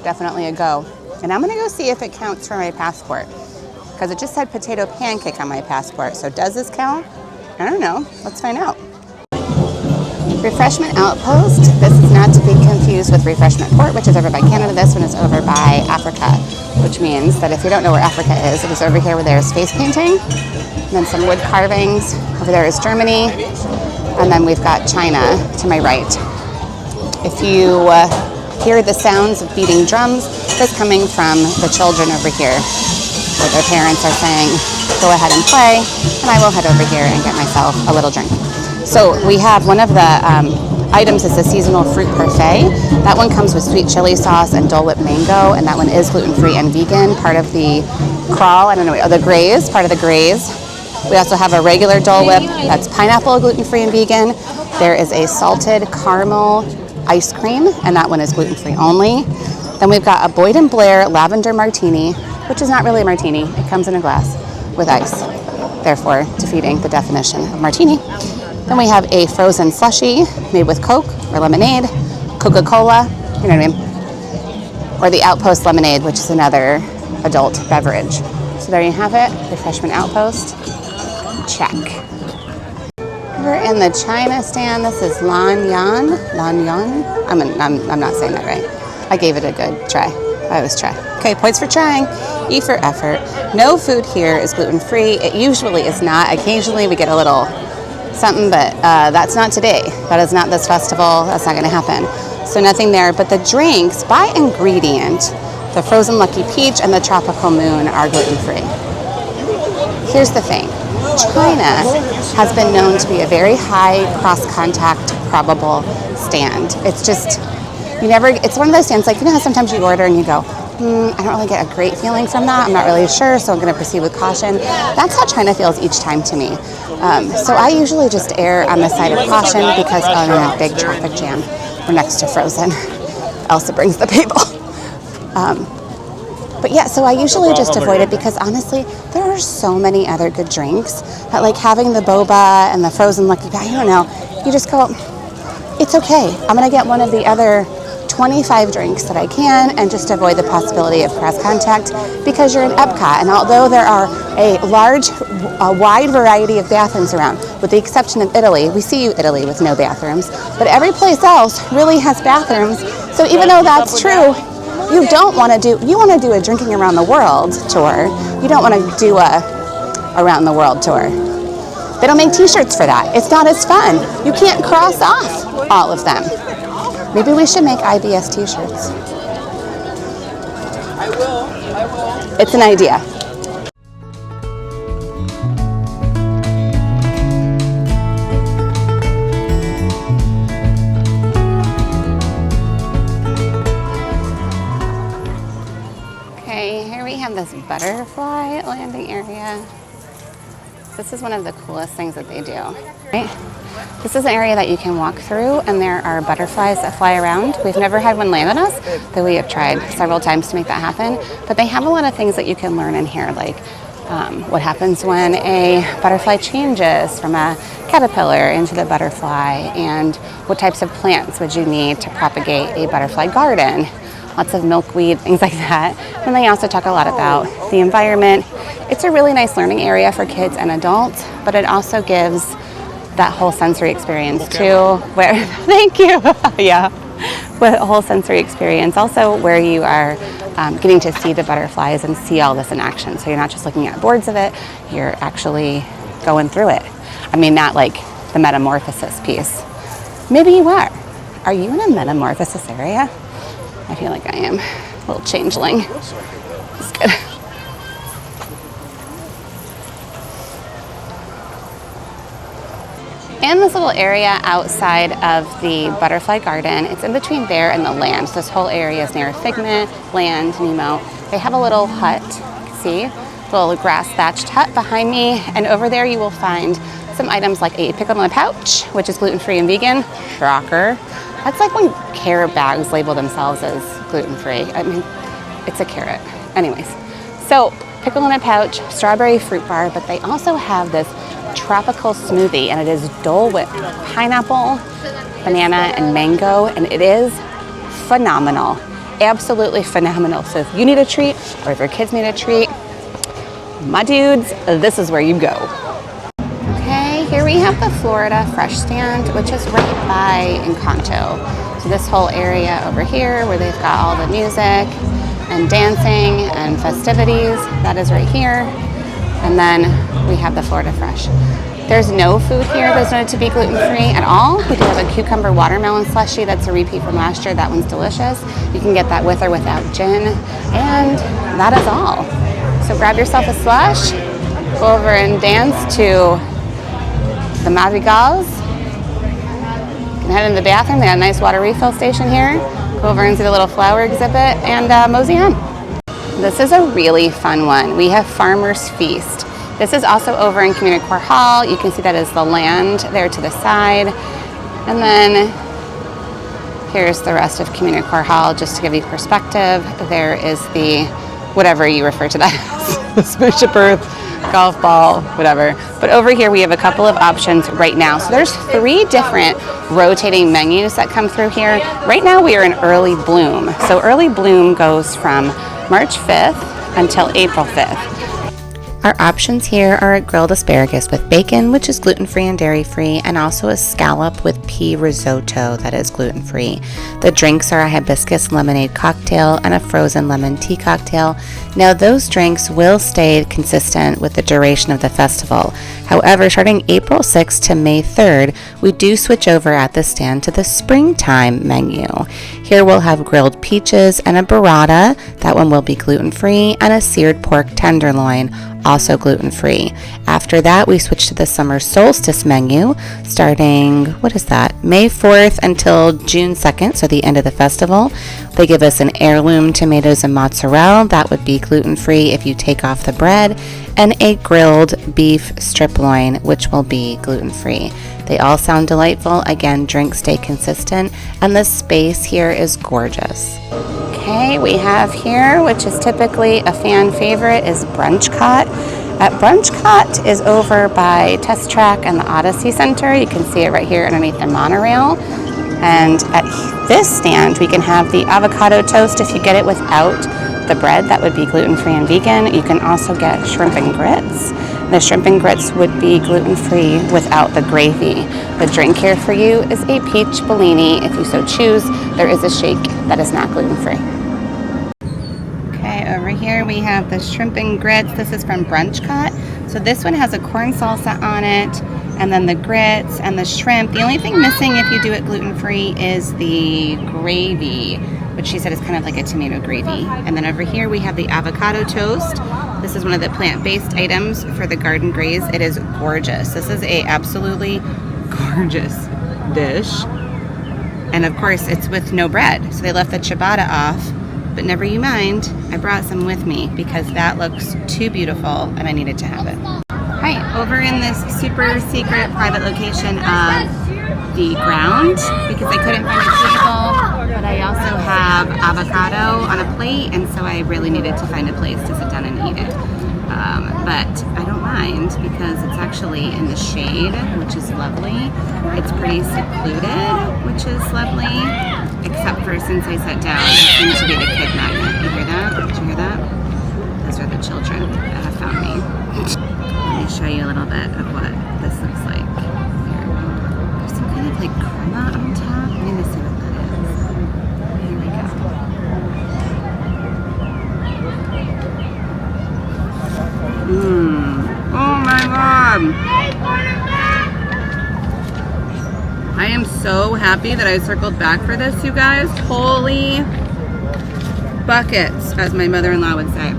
Definitely a go. And I'm gonna go see if it counts for my passport, because it just said potato pancake on my passport. So does this count? I don't know. Let's find out. Refreshment Outpost. This is not to be confused with Refreshment Port, which is over by Canada. This one is over by Africa, which means that if you don't know where Africa is, it is over here where there's face painting, and then some wood carvings. Over there is Germany, and then we've got China to my right. If you hear the sounds of beating drums, that's coming from the children over here, where their parents are saying, go ahead and play, and I will head over here and get myself a little drink. So we have one of the items is the seasonal fruit parfait. That one comes with sweet chili sauce and Dole Whip mango, and that one is gluten-free and vegan, part of the crawl, I don't know, the graze, part of the graze. We also have a regular Dole Whip that's pineapple, gluten-free and vegan. There is a salted caramel ice cream, and that one is gluten-free only. Then we've got a Boyd & Blair lavender martini, which is not really a martini. It comes in a glass with ice, therefore defeating the definition of martini. Then we have a frozen slushie made with Coke or lemonade, Coca-Cola, you know what I mean? Or the Outpost lemonade, which is another adult beverage. So there you have it, Refreshment Outpost. Check. We're in the China stand. This is Lan Yan. I'm not saying that right. I gave it a good try. I always try. Okay, points for trying. E for effort. No food here is gluten-free. It usually is not. Occasionally we get a little something, but that's not today. That is not this festival. That's not going to happen. So nothing there. But the drinks, by ingredient, the Frozen Lucky Peach and the Tropical Moon are gluten-free. Here's the thing. China has been known to be a very high cross-contact probable stand. It's just, it's one of those stands, like, you know how sometimes you order and you go, I don't really get a great feeling from that. I'm not really sure, so I'm going to proceed with caution. That's how China feels each time to me. So I usually just err on the side of caution because, oh no, big traffic jam. We're next to Frozen. Elsa brings the people. But yeah, so I usually just avoid it because honestly, there are so many other good drinks that, like, having the boba and the Frozen Lucky, I don't know, you just go, it's okay. I'm going to get one of the other 25 drinks that I can and just avoid the possibility of cross contact because you're in Epcot. And although there are a wide variety of bathrooms around, with the exception of Italy, we see you Italy with no bathrooms, but every place else really has bathrooms. So even though that's true, you want to do a drinking around the world tour. You don't want to do a around the world tour. They don't make t-shirts for that. It's not as fun. You can't cross off all of them. Maybe we should make IBS t-shirts. I will. It's an idea. Okay, here we have this butterfly landing area. This is one of the coolest things that they do, right? This is an area that you can walk through, and there are butterflies that fly around. We've never had one land on us, though we have tried several times to make that happen. But they have a lot of things that you can learn in here, like what happens when a butterfly changes from a caterpillar into the butterfly, and what types of plants would you need to propagate a butterfly garden. Lots of milkweed, things like that. And they also talk a lot about the environment. It's a really nice learning area for kids and adults, but it also gives that whole sensory experience too, where, thank you, yeah, with a whole sensory experience, also where you are getting to see the butterflies and see all this in action. So you're not just looking at boards of it, you're actually going through it. I mean, not like the metamorphosis piece. Maybe you are. Are you in a metamorphosis area? I feel like I am. A little changeling. It's good. In this little area outside of the butterfly garden, it's in between there and the land. So this whole area is near Figment, Land, Nemo. They have a little hut, you can see, a little grass thatched hut behind me. And over there you will find some items like a pickle in a pouch, which is gluten-free and vegan. Shocker. That's like when carrot bags label themselves as gluten-free. I mean, it's a carrot. Anyways, so pickle in a pouch, strawberry fruit bar, but they also have this tropical smoothie, and it is Dole Whip pineapple, banana, and mango, and it is phenomenal. Absolutely phenomenal. So if you need a treat, or if your kids need a treat, my dudes, this is where you go. Okay, here we have the Florida Fresh stand, which is right by Encanto. So this whole area over here where they've got all the music and dancing and festivities, that is right here. And then we have the Florida Fresh. There's no food here that's known to be gluten-free at all. We do have a cucumber watermelon slushie that's a repeat from last year. That one's delicious. You can get that with or without gin. And that is all. So grab yourself a slush, go over and dance to the madrigals. You can head into the bathroom. They have a nice water refill station here. Go over and see the little flower exhibit and mosey on. This is a really fun one. We have Farmer's Feast. This is also over in Communicore Hall. You can see that is the land there to the side. And then here's the rest of Communicore Hall, just to give you perspective. There is the, whatever you refer to that as, spaceship Earth, golf ball, whatever. But over here we have a couple of options right now. So there's 3 different rotating menus that come through here. Right now we are in early bloom. So early bloom goes from March 5th until April 5th. Our options here are a grilled asparagus with bacon, which is gluten-free and dairy-free, and also a scallop with pea risotto that is gluten-free. The drinks are a hibiscus lemonade cocktail and a frozen lemon tea cocktail. Now, those drinks will stay consistent with the duration of the festival. However, starting April 6th to May 3rd, we do switch over at the stand to the springtime menu. Here we'll have grilled peaches and a burrata, that one will be gluten-free, and a seared pork tenderloin, also gluten-free. After that, we switch to the summer solstice menu, starting, May 4th until June 2nd, so the end of the festival. They give us an heirloom tomatoes and mozzarella, that would be gluten-free if you take off the bread, and a grilled beef strip loin, which will be gluten-free. They all sound delightful. Again, drinks stay consistent, and the space here is gorgeous. Okay, we have here, which is typically a fan favorite, is Brunchcot. Brunchcot is over by Test Track and the Odyssey Center. You can see it right here underneath the monorail. And this stand, we can have the avocado toast. If you get it without the bread, that would be gluten-free and vegan. You can also get shrimp and grits. The shrimp and grits would be gluten-free without the gravy. The drink here for you is a peach Bellini. If you so choose, there is a shake that is not gluten-free. Okay, over here we have the shrimp and grits. This is from Brunchcot. So this one has a corn salsa on it, and then the grits and the shrimp. The only thing missing if you do it gluten-free is the gravy, which she said is kind of like a tomato gravy. And then over here we have the avocado toast. This is one of the plant-based items for the garden graze. It is gorgeous. This is a absolutely gorgeous dish. And of course it's with no bread. So they left the ciabatta off, but never you mind. I brought some with me because that looks too beautiful and I needed to have it. Hi, over in this super secret private location of the ground, because I couldn't find a table, but I also have avocado on a plate, and so I really needed to find a place to sit down and eat it. But I don't mind because it's actually in the shade, which is lovely. It's pretty secluded, which is lovely, except for since I sat down, it seems to be the kid magnet. You hear that? Did you hear that? Those are the children that have found me. Let me show you a little bit of what this looks like. There's some kind of like crema on top. Let me see what that is. Here we go. Oh my god! I am so happy that I circled back for this, you guys. Holy buckets, as my mother-in-law would say.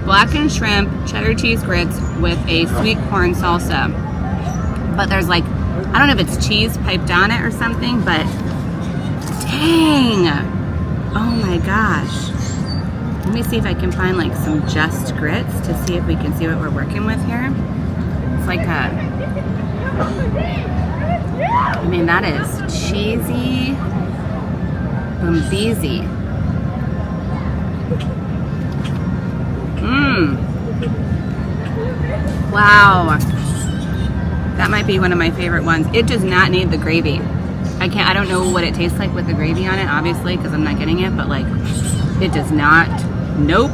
Blackened shrimp, cheddar cheese grits with a sweet corn salsa. But there's like, I don't know if it's cheese piped on it or something, but dang! Oh my gosh. Let me see if I can find like some just grits to see if we can see what we're working with here. It's like a, I mean, that is cheesy, boombeezy. Wow. That might be one of my favorite ones. It does not need the gravy. I don't know what it tastes like with the gravy on it, obviously, because I'm not getting it, but like, it does not. Nope.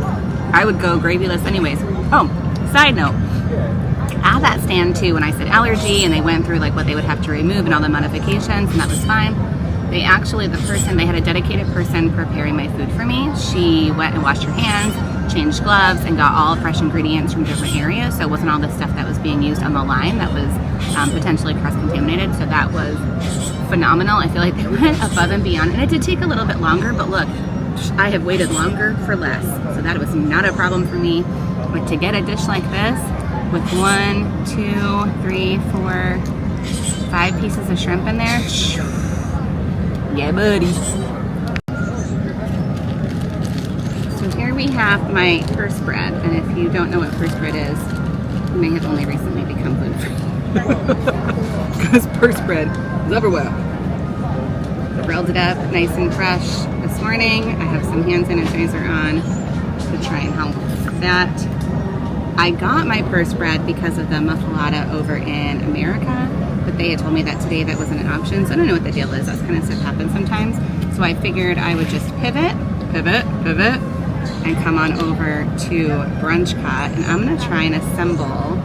I would go gravyless anyways. Oh, side note. At that stand too, when I said allergy and they went through like what they would have to remove and all the modifications, and that was fine. They actually, they had a dedicated person preparing my food for me. She went and washed her hands, changed gloves, and got all fresh ingredients from different areas. So it wasn't all the stuff that was being used on the line that was potentially cross-contaminated. So that was phenomenal. I feel like they went above and beyond. And it did take a little bit longer, but look, I have waited longer for less. So that was not a problem for me. But to get a dish like this with 1, 2, 3, 4, 5 pieces of shrimp in there, yeah, buddy. So here we have my purse bread, and if you don't know what purse bread is, you may have only recently become gluten-free. Because purse bread is everywhere. I rolled it up nice and fresh this morning. I have some hand sanitizer on to try and help with that. I got my purse bread because of the muffalata over in America, but they had told me that today that wasn't an option, so I don't know what the deal is. That kind of stuff happens sometimes. So I figured I would just pivot, and come on over to Brunchcot, and I'm gonna try and assemble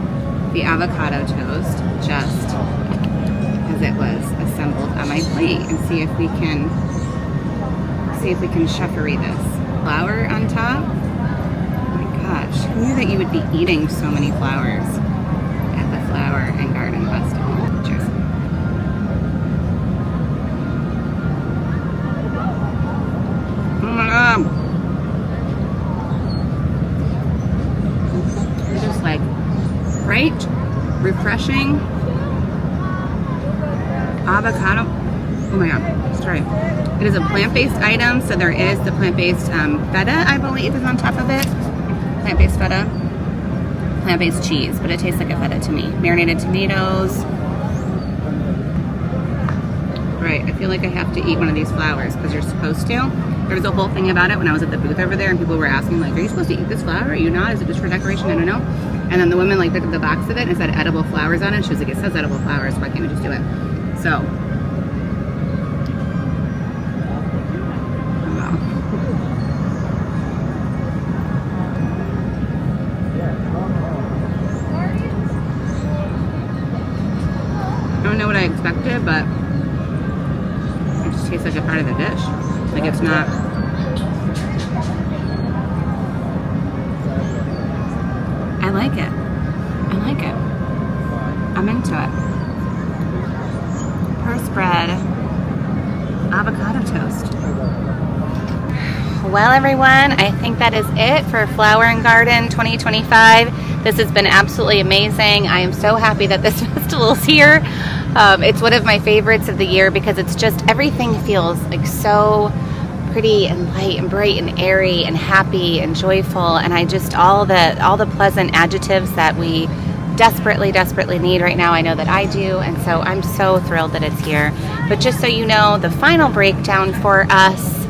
the avocado toast just as it was assembled on my plate, and see if we can cheffery this. Flour on top. Gosh, who knew that you would be eating so many flowers at the Flower and Garden Festival? Cheers. Oh my god! It's just like bright, refreshing avocado. Oh my god, sorry. It is a plant-based item, so there is the plant-based feta, I believe, is on top of it. Plant-based feta, plant-based cheese, but it tastes like a feta to me. Marinated tomatoes. Right, I feel like I have to eat one of these flowers because you're supposed to. There was a whole thing about it when I was at the booth over there, and people were asking like, are you supposed to eat this flower? Are you not? Is it just for decoration? I don't know. And then the woman like looked at the box of it and it said edible flowers on it. She was like, it says edible flowers, why can't we just do it? So, expected, but it just tastes like a part of the dish. Like it's not. I like it. I like it. I'm into it. Purse bread, avocado toast. Well, everyone, I think that is it for Flower and Garden 2025. This has been absolutely amazing. I am so happy that this festival is here. It's one of my favorites of the year because it's just everything feels like so pretty and light and bright and airy and happy and joyful, and I just all the pleasant adjectives that we desperately need right now. I know that I do, and so I'm so thrilled that it's here. But just so you know, the final breakdown for us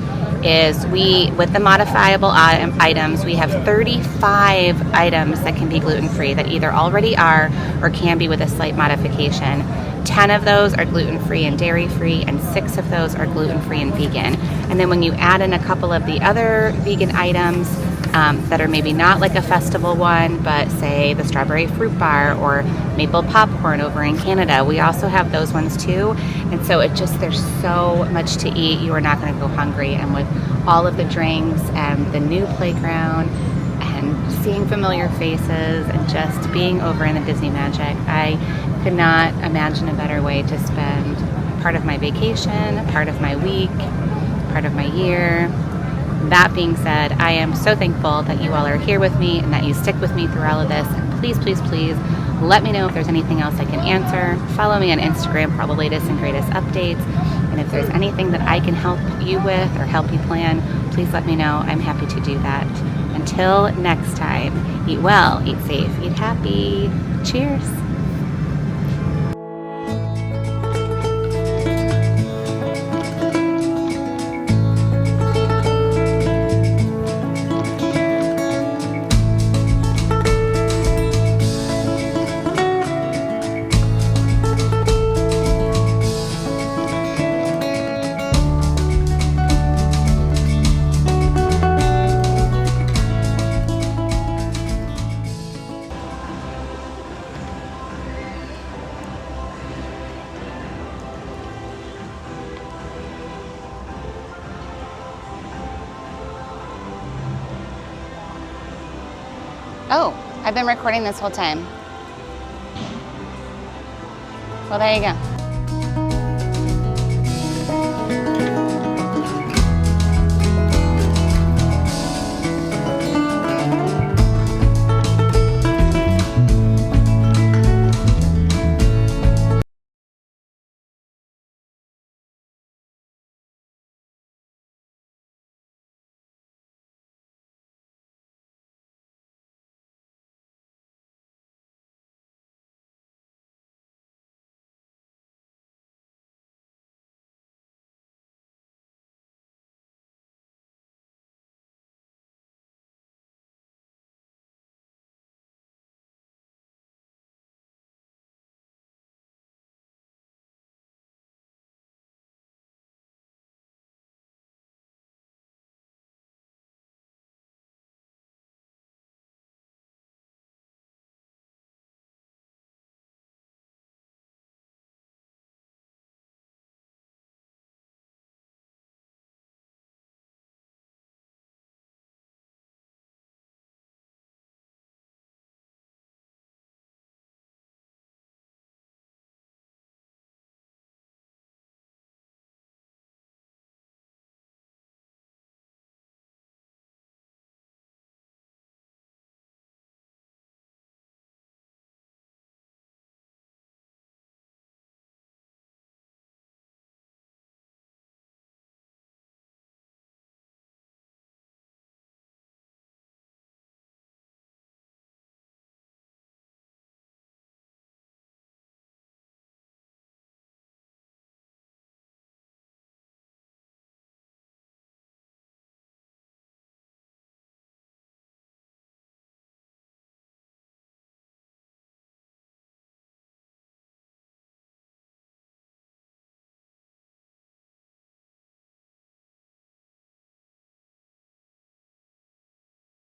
is with the modifiable items, we have 35 items that can be gluten-free that either already are or can be with a slight modification. 10 of those are gluten-free and dairy-free, and 6 of those are gluten-free and vegan. And then when you add in a couple of the other vegan items that are maybe not like a festival one, but say the strawberry fruit bar or maple popcorn over in Canada, we also have those ones too. And so there's so much to eat. You are not going to go hungry. And with all of the drinks and the new playground and seeing familiar faces and just being over in the Disney Magic, I could not imagine a better way to spend part of my vacation, part of my week, part of my year. That being said, I am so thankful that you all are here with me and that you stick with me through all of this. And please, please, please let me know if there's anything else I can answer. Follow me on Instagram for all the latest and greatest updates. And if there's anything that I can help you with or help you plan, please let me know. I'm happy to do that. Until next time, eat well, eat safe, eat happy. Cheers. Oh, I've been recording this whole time. Well, there you go.